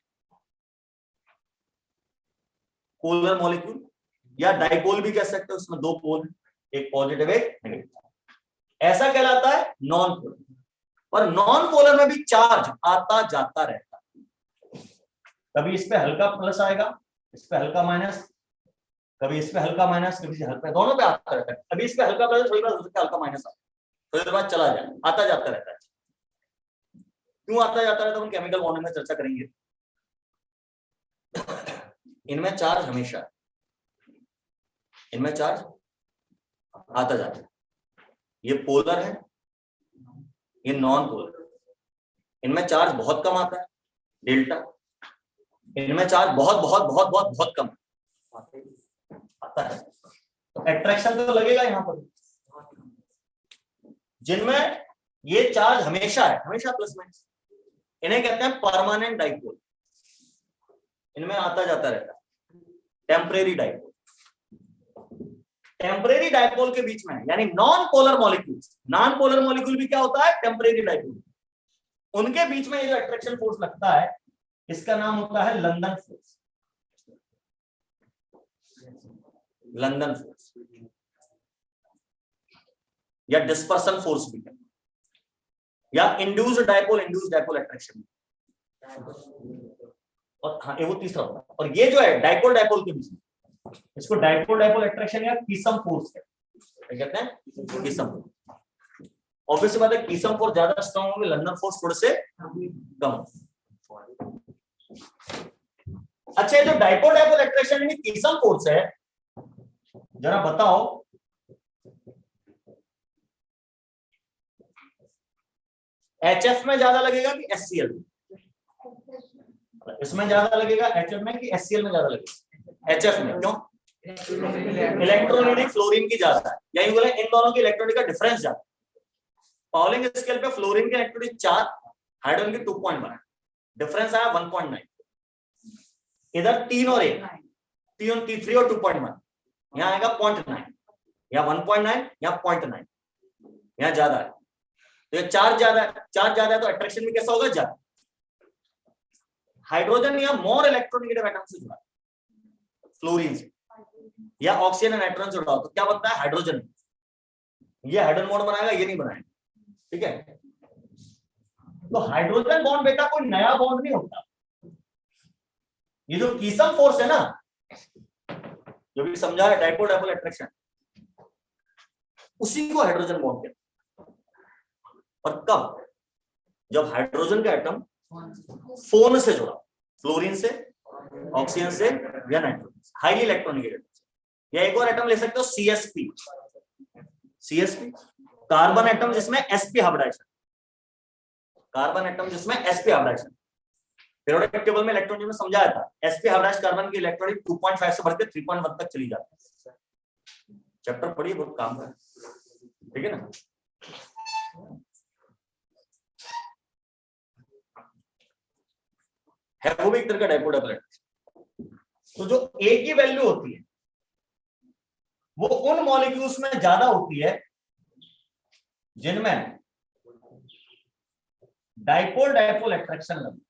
पोलर मॉलिक्यूल या डाइपोल भी कह सकते हो, उसमें 2 पोल, एक पॉजिटिव एक नेगेटिव। ऐसा कहलाता है नॉन पोलर। और नॉन पोलर में भी चार्ज आता जाता रहता है, कभी इस पे हल्का प्लस आएगा, इस पे हल्का माइनस, कभी इस पे हल्का माइनस, कभी से हल्का, दोनों पे आता रहता है। कभी इस पे हल्का प्लस, थोड़ी देर हल्का माइनस आता है, थोड़ी देर बाद चला जाए, आता जाता रहता है। क्यों आता जाता रहता है? हम केमिकल बॉन्डिंग में चर्चा करेंगे। इनमें चार्ज हमेशा है, इनमें चार्ज आता जाता है। ये पोलर है, ये नॉन पोलर। इनमें चार्ज बहुत कम आता है, डेल्टा। इनमें चार्ज बहुत बहुत बहुत बहुत बहुत कम आता है। तो अट्रैक्शन तो लगेगा यहां पर। जिनमें ये चार्ज हमेशा है, हमेशा प्लस माइनस, इन्हें कहते हैं परमानेंट डाइपोल। इनमें आता जाता रहता है। टेम्परेरी डाइपोल, टेम्परेरी डाइपोल के बीच में, यानी non polar molecules, non polar molecule भी क्या होता है? Temporary dipole. उनके बीच में ये जो अट्रैक्शन फोर्स लगता है, इसका नाम होता है लंदन फोर्स। लंदन फोर्स या डिस्पर्सन फोर्स भी है, या इंड्यूस्ड डाइपोल अट्रैक्शन। और हाँ, ये वो तीसरा होगा। और ये जो है डाइपोल के बीच में, इसको डाइपोल अट्रैक्शन या कीसम फोर्स कहते हैं। कीसम ऑब्वियसली बात है, कीसम फोर्स ज्यादा स्ट्रांग होंगे, लंदन फोर्स थोड़े से कम। अच्छा, ये जो डाइपोल अट्रैक्शन यानी कीसम फोर्स है, जरा बताओ HF में ज्यादा लगेगा कि HCl में? इसमें ज्यादा लगेगा HF में कि HCl में ज्यादा लगेगा? HF में। क्यों? इलेक्ट्रोनेगेटिव फ्लोरीन की ज्यादा है, यही बोले इन दोनों की इलेक्ट्रोनेगेटिव का डिफरेंस ज्यादा। पाउलिंग स्केल पे फ्लोरीन की इलेक्ट्रोनेगेटिव 4, हाइड्रोजन की 2.1, डिफरेंस आया 1.9। इधर 3 और 1, 3 और 2.1, यहाँ आएगा 0.9, या 1.9 या 0.9, यहाँ ज्यादा है। तो ये 4 ज्यादा है तो अट्रैक्शन भी कैसा होगा? ज्यादा। हाइड्रोजन या मोर इलेक्ट्रोनेगेटिव एटम से जुड़ा, फ्लोरीन से, या ऑक्सीजन और नाइट्रोजन से जुड़ा, तो क्या बनता है? हाइड्रोजन। ये हाइड्रोजन बॉन्ड बनाएगा, ये नहीं बनाएगा, ठीक है। तो हाइड्रोजन बॉन्ड बेटा कोई नया बॉन्ड नहीं होता। ये जो कीसम फोर्स है ना, जो भी समझा है डाइपोल अट्रैक्शन, उसी को हाइड्रोजन बॉन्ड कहते हैं। और कब? जब हाइड्रोजन का एटम फोन से जुड़ा, फ्लोरीन से, ऑक्सीजन से या नाइट्रोजन से, हाईली इलेक्ट्रोनेगेटिव। या एक और एटम ले सकते हो CSP, कार्बन एटम जिसमें sp हाइब्रिडाइजेशन, कार्बन एटम जिसमें sp हाइब्रिडाइजेशन। पीरियोडिक टेबल में इलेक्ट्रॉन में समझाया था, sp हाइब्रिडाइज्ड कार्बन की इलेक्ट्रॉनिक 2.5 से बढ़कर 3.1 तक चली जाती है। चैप्टर पढ़िए, बहुत काम का है, ठीक है ना। है वो भी एक तरह का डाइपोल अट्रैक्शन। तो जो A की वैल्यू होती है वो उन मॉलिक्यूल्स में ज्यादा होती है जिनमें डाइपोल अट्रैक्शन लगे,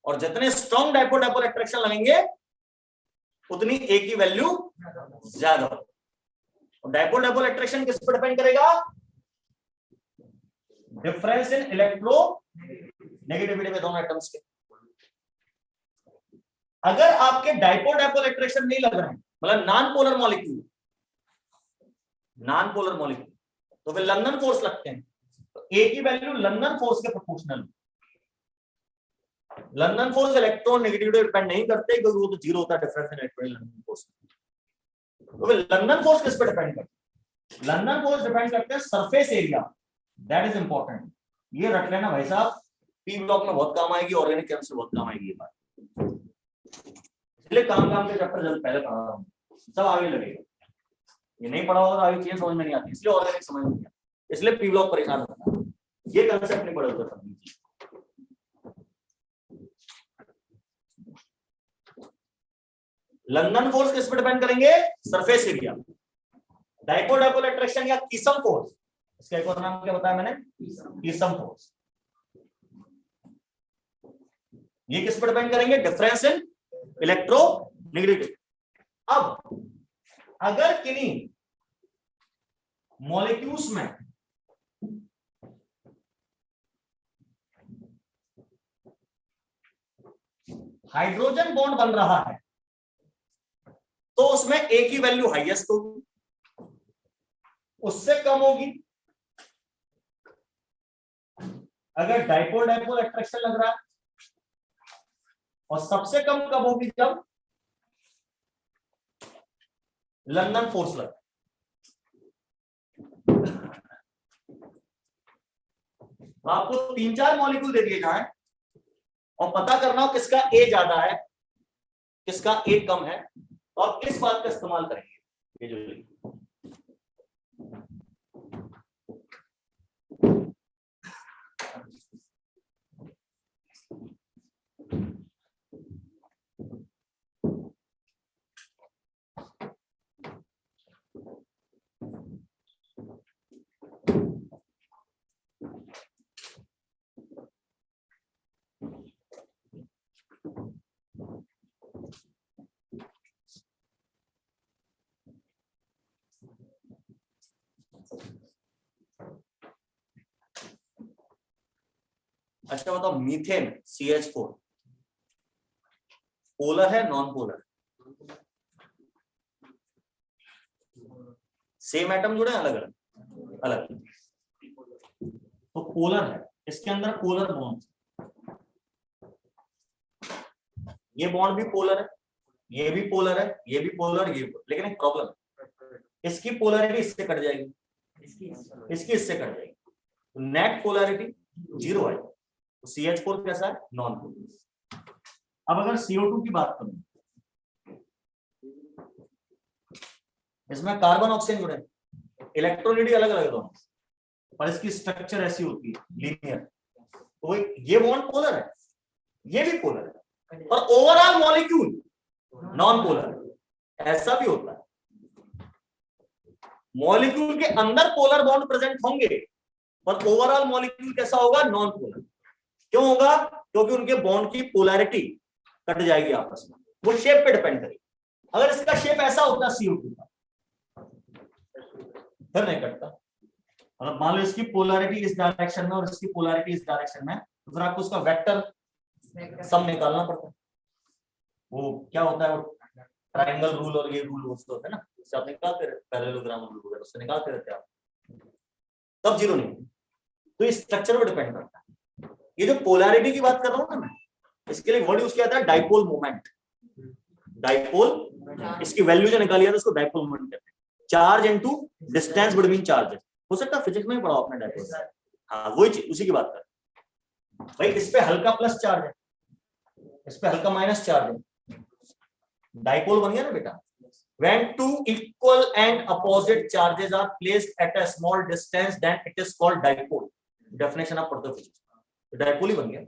और जितने स्ट्रॉन्ग डाइपोल अट्रैक्शन लगेंगे उतनी A की वैल्यू ज्यादा होगी। डाइपोल अट्रैक्शन किस पर डिपेंड करेगा? डिफरेंस इन इलेक्ट्रो नेगेटिविटी में दोनों एटम्स के। अगर आपके डाइपोल अट्रैक्शन नहीं लग रहे हैं, मतलब नॉन पोलर मॉलिक्यूल, तो वे लंदन फोर्स लगते हैं, तो A की वैल्यू लंदन फोर्स के proportional. London force electron negativity depend नहीं करते, क्योंकि वो तो जीरो होता है difference in electron London force. तो वे लंदन फोर्स किस पर डिपेंड करते हैं? लंदन फोर्स डिपेंड करते हैं surface area, that is important. ये रख लेना भाई साहब, P ब्लॉक में बहुत काम आएगी, ऑर्गेनिक केमिस्ट्री में बहुत काम आएगी ये बात। इसलिए काम के चैप्टर जल्द पहले पढ़ा रहा हूं, सब आगे लगेगा। ये नहीं पढ़ा होगा तो आगे चीजें समझ में नहीं आती, इसलिए ऑर्गेनिक समझ में नहीं आता, इसलिए P ब्लॉक परेशान होता है। ये कंसेप्ट नहीं पढ़ा होता। लंदन फोर्स किस पर डिपेंड करेंगे? Surface area. डाइपोल अट्रैक्शन या कीसम फोर्स, इसका एक और नाम क्या बताया मैंने? कीसम फोर्स। ये किस पर डिपेंड करेंगे? Difference in electro negativity. अब अगर किन्हीं मॉलिक्यूल्स में हाइड्रोजन बॉन्ड बन रहा है तो उसमें A की वैल्यू हाईएस्ट होगी, उससे कम होगी अगर डाइपोल अट्रैक्शन लग रहा है, और सबसे कम कब होगी? जब लंदन फोर्स लगा। आपको 3-4 मॉलिक्यूल दे दिए जाए और पता करना हो किसका A ज्यादा है, किसका A कम है, और इस बात का इस्तेमाल करेंगे। ये जो अच्छा बताओ, मीथेन CH4 पोलर है नॉन पोलर? सेम एटम जुड़े अलग अलग? अलग। तो पोलर है, इसके अंदर पोलर बॉन्ड, ये बॉन्ड भी पोलर है, ये भी पोलर है, ये भी पोलर, ये भी। लेकिन एक प्रॉब्लम, इसकी पोलरिटी इससे कट जाएगी, इसकी इससे कट जाएगी, तो नेट पोलरिटी 0 है। तो CH4 कैसा है? Non polar. अब अगर CO2 की बात करूं, इसमें कार्बन ऑक्सीजन जुड़े, इलेक्ट्रॉनिटी अलग अलग दोनों, पर इसकी स्ट्रक्चर ऐसी होती है लीनियर, तो ये बॉन्ड पोलर है, ये भी पोलर है, और ओवरऑल मॉलिक्यूल नॉन पोलर है। ऐसा भी होता है, मॉलिक्यूल के अंदर पोलर बॉन्ड प्रेजेंट होंगे, पर ओवरऑल मॉलिक्यूल कैसा होगा? Non polar. क्यों होगा? क्योंकि उनके बॉन्ड की पोलैरिटी कट जाएगी आपस में, वो शेप पे डिपेंड करेगी। अगर इसका शेप ऐसा होता CO2 का, फिर नहीं कटता। अगर मान लो इसकी पोलैरिटी इस डायरेक्शन में और इसकी पोलैरिटी इस डायरेक्शन में, तो फिर आपको उसका वेक्टर सम निकालना पड़ता है। वो क्या होता है, वो ट्रायंगल रूल और ये रूल उससे होता है ना, उससे आप निकालते रहते, पैरेललोग्राम रूल वगैरह उससे निकालते रहते आप, तब 0 नहीं। तो इस स्ट्रक्चर पर डिपेंड करता है। ये जो पोलैरिटी की बात कर रहा हूं ना मैं, इसके लिए वर्ड यूज किया था डाइपोल मोमेंट। डाइपोल, इसकी वैल्यू जो निकाली है तो उसको डाइपोल मोमेंट कहते हैं। Charge into distance between charges, हो सकता है फिजिक्स में ही पढ़ा आपने डाइपोल। हाँ वही चीज, उसी की बात कर भाई। इस पे हल्का प्लस चार्ज है, इस पे हल्का माइनस चार्ज है, डाइपोल बन गया ना बेटा। When two equal and opposite charges are placed at a small distance, then it is called dipole. Definition आप पढ़ते हो फिजिक्स, डाइपोल ही बन गया।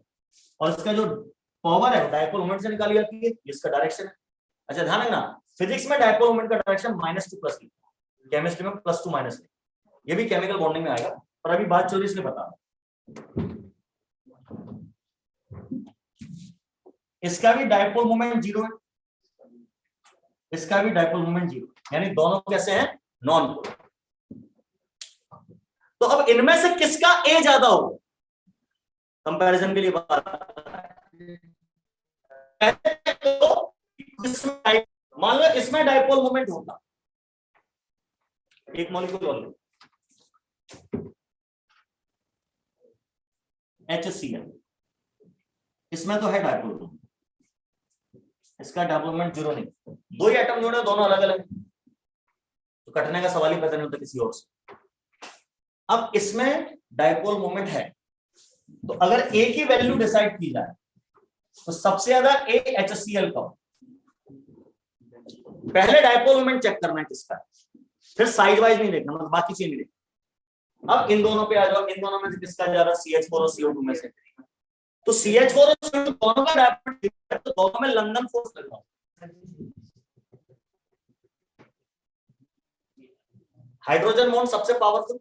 और इसका जो पावर है डाइपोल मोमेंट से निकाली जाती है, इसका डायरेक्शन है। अच्छा ध्यान रखना, फिजिक्स में डाइपोल मोमेंट का डायरेक्शन -2 प्लस, केमिस्ट्री में +2 माइनस। ये भी केमिकल बॉन्डिंग में आएगा, पर अभी बात चल रही है इसलिए बता रहा हूं। इसका भी डाइपोल मोमेंट 0 है, इसका भी डाइपोल मोमेंट 0, यानी दोनों कैसे हैं? Non polar. तो अब इनमें से किसका ए ज्यादा होगा? कंपैरिजन के लिए बात, तो मान लो इसमें डाइपोल मोमेंट होता, एक मॉलिक्यूल और HCl, इसमें तो है डाइपोल मोमेंट, इसका डाइपोल मोमेंट 0 नहीं। दो ही एटम जोड़े, दोनों अलग अलग, तो कटने का सवाल ही पैदा नहीं होता किसी और से। अब इसमें डाइपोल मोमेंट है, तो अगर ए की वैल्यू डिसाइड की जाए तो सबसे ज्यादा ए HCl का। पहले डाइपोल मोमेंट चेक करना है किसका, फिर साइड वाइज नहीं देखना, मतलब बाकी चीज नहीं देखना। अब इन दोनों पे आ जाओ, इन दोनों में से किसका ज्यादा? CH4 और CO2 में से। तो CH4 और CO2 दोनों का डाइपोल, तो दोनों में लंदन फोर्स लग रहा है। हाइड्रोजन बॉन्ड सबसे पावरफुल,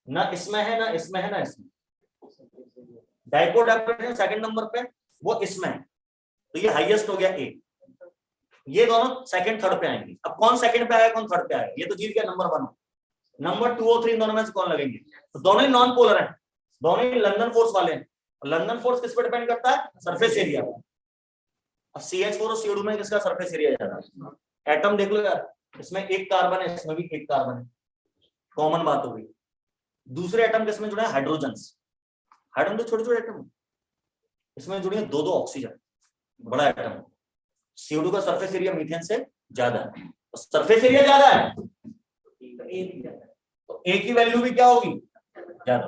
ना इसमें है ना इसमें है ना इसमें। डाइपोल डाइपोल सेकंड नंबर पे, वो इसमें है, तो ये हाईएस्ट हो गया ए। ये दोनों सेकंड थर्ड पे आएंगे। अब कौन सेकंड पे आएगा, कौन थर्ड पे आएगा, ये तो जीत गया नंबर 1। नंबर 2 और 3 दोनों में से कौन लगेंगे? तो दोनों ही नॉन पोलर हैं, दोनों ही लंदन फोर्स वाले हैं। लंदन फोर्स किस पे डिपेंड करता है? Surface area. अब CH4 और CO2 में किसका सरफेस एरिया ज्यादा है? एटम देख लो यार, इसमें एक कार्बन है, इसमें भी एक कार्बन है, कॉमन बात हो गई। दूसरे एटम किसमें जुड़े हैं? हाइड्रोजन। हाइड्रोजन तो छोटे छोटे एटम, इसमें जुड़े हैं 2-2 ऑक्सीजन, बड़ा एटम। CO2 का सरफेस एरिया मीथेन से ज्यादा है, तो सरफेस एरिया ज्यादा है तो ए की वैल्यू भी क्या होगी? ज्यादा।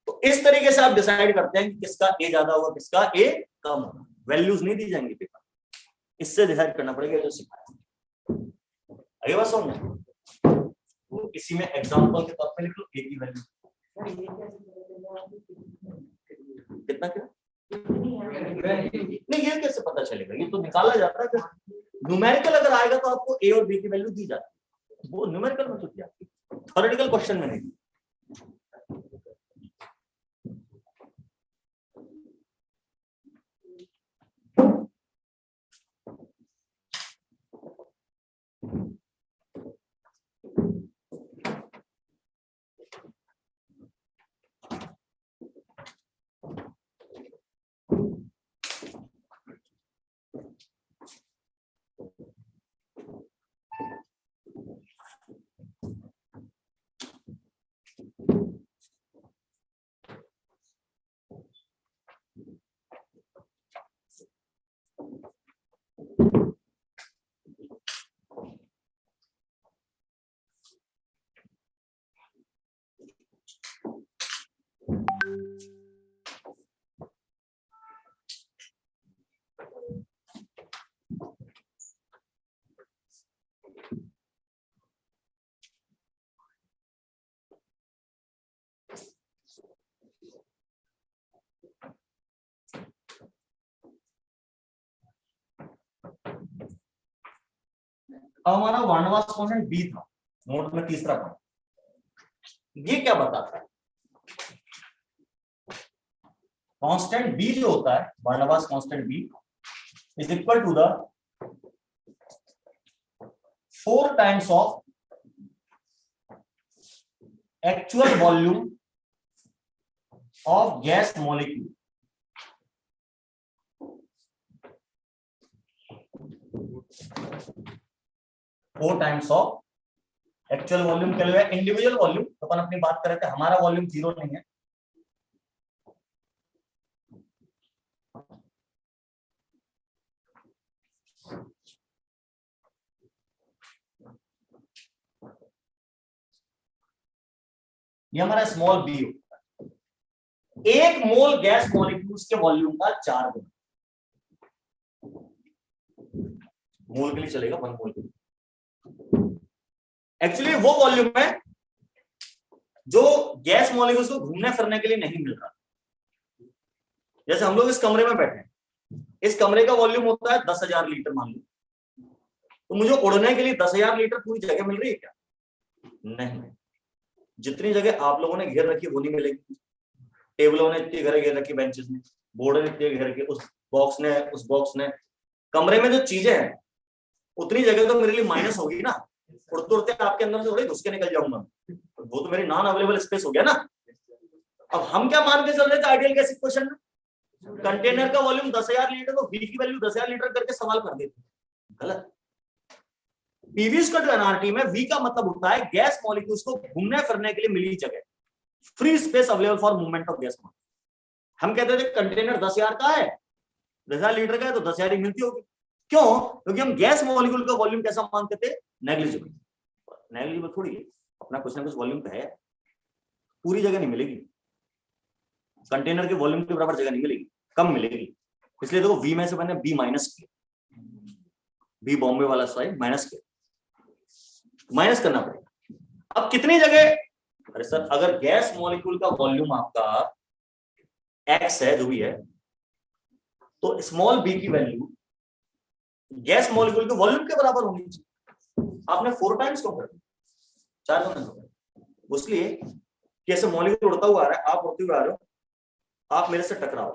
तो इस तरीके से आप डिसाइड करते हैं कि किसका ए ज्यादा होगा, किसका ए कम होगा। वैल्यूज नहीं दी जाएंगी पेपर, इससे डिसाइड करना पड़ेगा जो सिखाया। आगे बात समझ, तो इसी में एग्जांपल के तौर पे लिख लो ए की वैल्यू कितना क्या नहीं, ये कैसे पता चलेगा? ये तो निकाला जाता है। न्यूमेरिकल अगर आएगा तो आपको ए और बी की वैल्यू दी जाती है, वो न्यूमेरिकल में तो दिया, थ्योरेटिकल क्वेश्चन में नहीं। अब हमारा वार्नवास कांस्टेंट बी था नोट में तीसरा पॉइंट। ये क्या बताता है? कांस्टेंट बी जो होता है वार्नवास constant b is equal to the 4 times of actual volume of gas molecule. Four times of actual volume के लिए इंडिविजुअल वॉल्यूम तो अपन अपनी बात कर रहे थे, हमारा वॉल्यूम 0 नहीं है, ये हमारा स्मॉल बी होता है। एक मोल गैस मॉलिक्यूल्स के वॉल्यूम का 4 गुना, मोल के लिए चलेगा 1 मोल के लिए। एक्चुअली वो वॉल्यूम है जो गैस मॉलिक्यूल्स को घूमने फिरने के लिए नहीं मिल रहा। जैसे हम लोग इस कमरे में बैठे हैं, इस कमरे का वॉल्यूम होता है 10,000 लीटर मान लो, तो मुझे उड़ने के लिए 10,000 लीटर पूरी जगह मिल रही है क्या? नहीं, जितनी जगह आप लोगों ने घेर रखी वो नहीं मिलेगी। टेबलों ने इतनी घेर रखी, बेंचेस ने, बोर्ड ने इतनी घेर रखी, उस बॉक्स ने, कमरे में जो चीजें हैं उतनी जगह तो मेरे लिए माइनस होगी ना। उड़ते उड़ते आपके अंदर से थोड़ी घुस के निकल जाऊंगा, वो तो मेरी नॉन अवेलेबल स्पेस हो गया ना। अब हम क्या मान के चल रहे थे आइडियल गैस इक्वेशन में? कंटेनर का वॉल्यूम 10,000 लीटर तो V की वैल्यू 10,000 लीटर करके सवाल कर देते। गलत। PV/NRT में V का मतलब होता है गैस मॉलिक्यूल्स को घूमने फिरने के लिए मिली जगह, free space available for movement of gas molecule. हम कहते थे कंटेनर 10,000 का है, 10,000 लीटर का है तो 10,000 ही मिलती होगी। क्यों? क्योंकि हम गैस मॉलिक्यूल का वॉल्यूम कैसा मानते थे? नेग्लिजिबल। नेग्लिजिबल थोड़ी है, अपना कुछ ना कुछ वॉल्यूम तो है, पूरी जगह नहीं मिलेगी, कंटेनर के वॉल्यूम के बराबर जगह नहीं मिलेगी, कम मिलेगी। इसलिए देखो V में से मैंने B माइनस किया, B बॉम्बे वाला साइड माइनस किया, माइनस करना पड़ेगा। अब कितनी जगह? अरे सर अगर गैस मॉलिक्यूल का वॉल्यूम आपका X है, जो भी है, तो स्मॉल b की वैल्यू गैस मॉलिक्यूल के वॉल्यूम के बराबर होनी चाहिए। आपने 4 टाइम्स क्यों कर दिया? 4 गुना कर दिया। इसलिए कि ऐसे मॉलिक्यूल उड़ता हुआ आ रहा है, आप उड़ते हुए आ रहे हो, आप मेरे से टकराओ,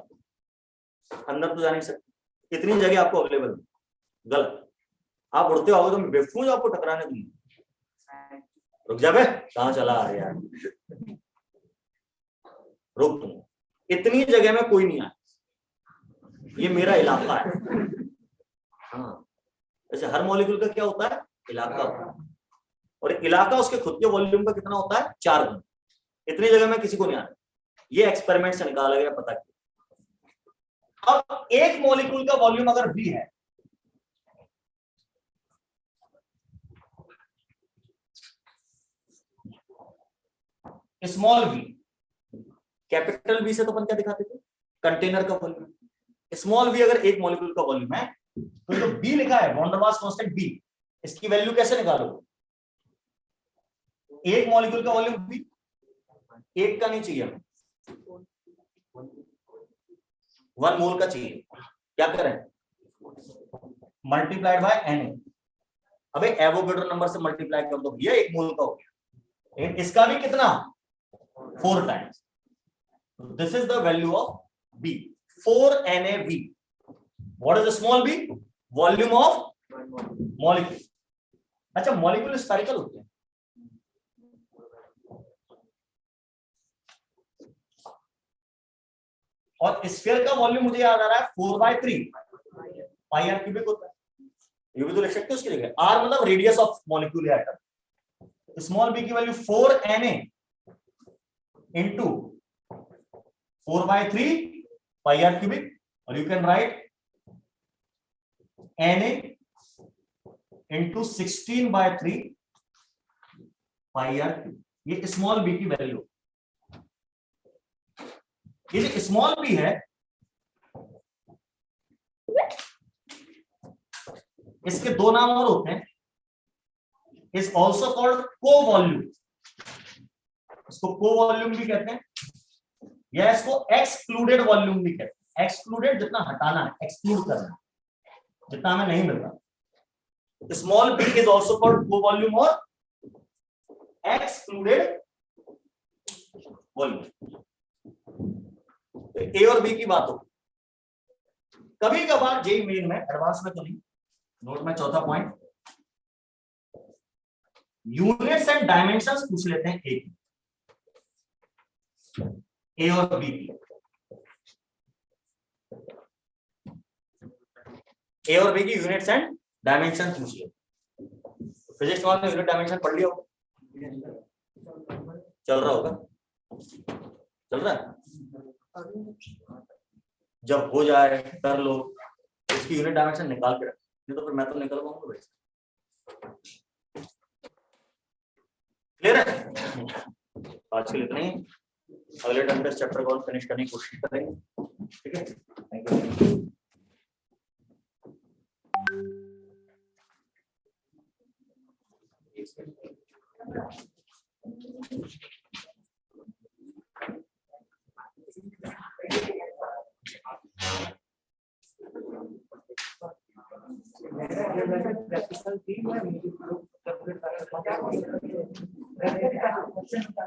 अंदर तो जा नहीं सकते, इतनी जगह आपको अवेलेबल है। गलत। आप उड़ते आओगे तो मैं बेवकूफ आपको टकराने दूंगा। रुक जा बे, कहां चला आ रहा है यार, रुक तुम, इतनी जगह में कोई नहीं आया, ये मेरा इलाका है। हाँ, ऐसे हर मॉलिक्यूल का क्या होता है? इलाका होता है, और इलाका उसके खुद के वॉल्यूम का कितना होता है? 4 गुना। इतनी जगह में किसी को नहीं आना, ये एक्सपेरिमेंट से निकाला गया, पता किया। अब एक मॉलिक्यूल का वॉल्यूम अगर V है, स्मॉल v, कैपिटल V से तो अपन क्या दिखाते थे? कंटेनर का वॉल्यूम। स्मॉल v अगर एक मॉलिक्यूल का वॉल्यूम है, तो जो B लिखा है van der Waals constant B, इसकी वैल्यू कैसे निकालोगे? एक मॉलिक्यूल का वॉल्यूम B, एक का नहीं चाहिए, 1 मोल का चाहिए। क्या करें? Multiplied by Na। अबे एवोगैड्रो नंबर से मल्टीप्लाई कर दो भैया, 1 मोल का हो गया। लेकिन इसका भी कितना? 4 times. This is the value of B, 4 NaV। What is the small b? Volume of molecule. अच्छा, मॉलिक्यूल स्फेरिकल होते हैं, और स्फीयर का वॉल्यूम मुझे याद आ रहा है 4/3 पाई आर क्यूबिक होता है। ये भी तो लिख सकते हो उसकी जगह। R मतलब रेडियस ऑफ मॉलिक्यूल या एटम। स्मॉल b की value 4 Na into 4/3 pi r cubic, और you can write Na into 16/3 pi r cubic. ये स्मॉल b की वैल्यू। ये जो स्मॉल b है, इसके 2 नाम और होते हैं, इज ऑल्सो कॉल्ड को वॉल्यूम। इसको को वॉल्यूम भी कहते हैं, या इसको एक्सक्लूडेड वॉल्यूम भी कहते हैं। एक्सक्लूडेड जितना हटाना है, एक्सक्लूड करना, जितना हमें नहीं मिल रहा। Small b is also called co-volume or excluded volume. ए और बी की बात हो, कभी कभार जेई मेन में, एडवांस में तो नहीं, नोट में चौथा पॉइंट, यूनिट्स एंड डायमेंशंस पूछ लेते हैं ए और बी की। ए और बी की यूनिट्स एंड डायमेंशन पूछ लेते। फिजिक्स में यूनिट डायमेंशन पढ़ लिया होगा, चल रहा होगा, चल रहा है, जब हो जाए कर लो, इसकी यूनिट डायमेंशन निकाल के रख, नहीं तो फिर मैं तो निकल पाऊंगा भाई। क्लियर है? आज के लिए इतना ही, अगले टाइम पे चैप्टर को फिनिश करने की कोशिश करेंगे, ठीक है? Thank you. प्रैक्टिकल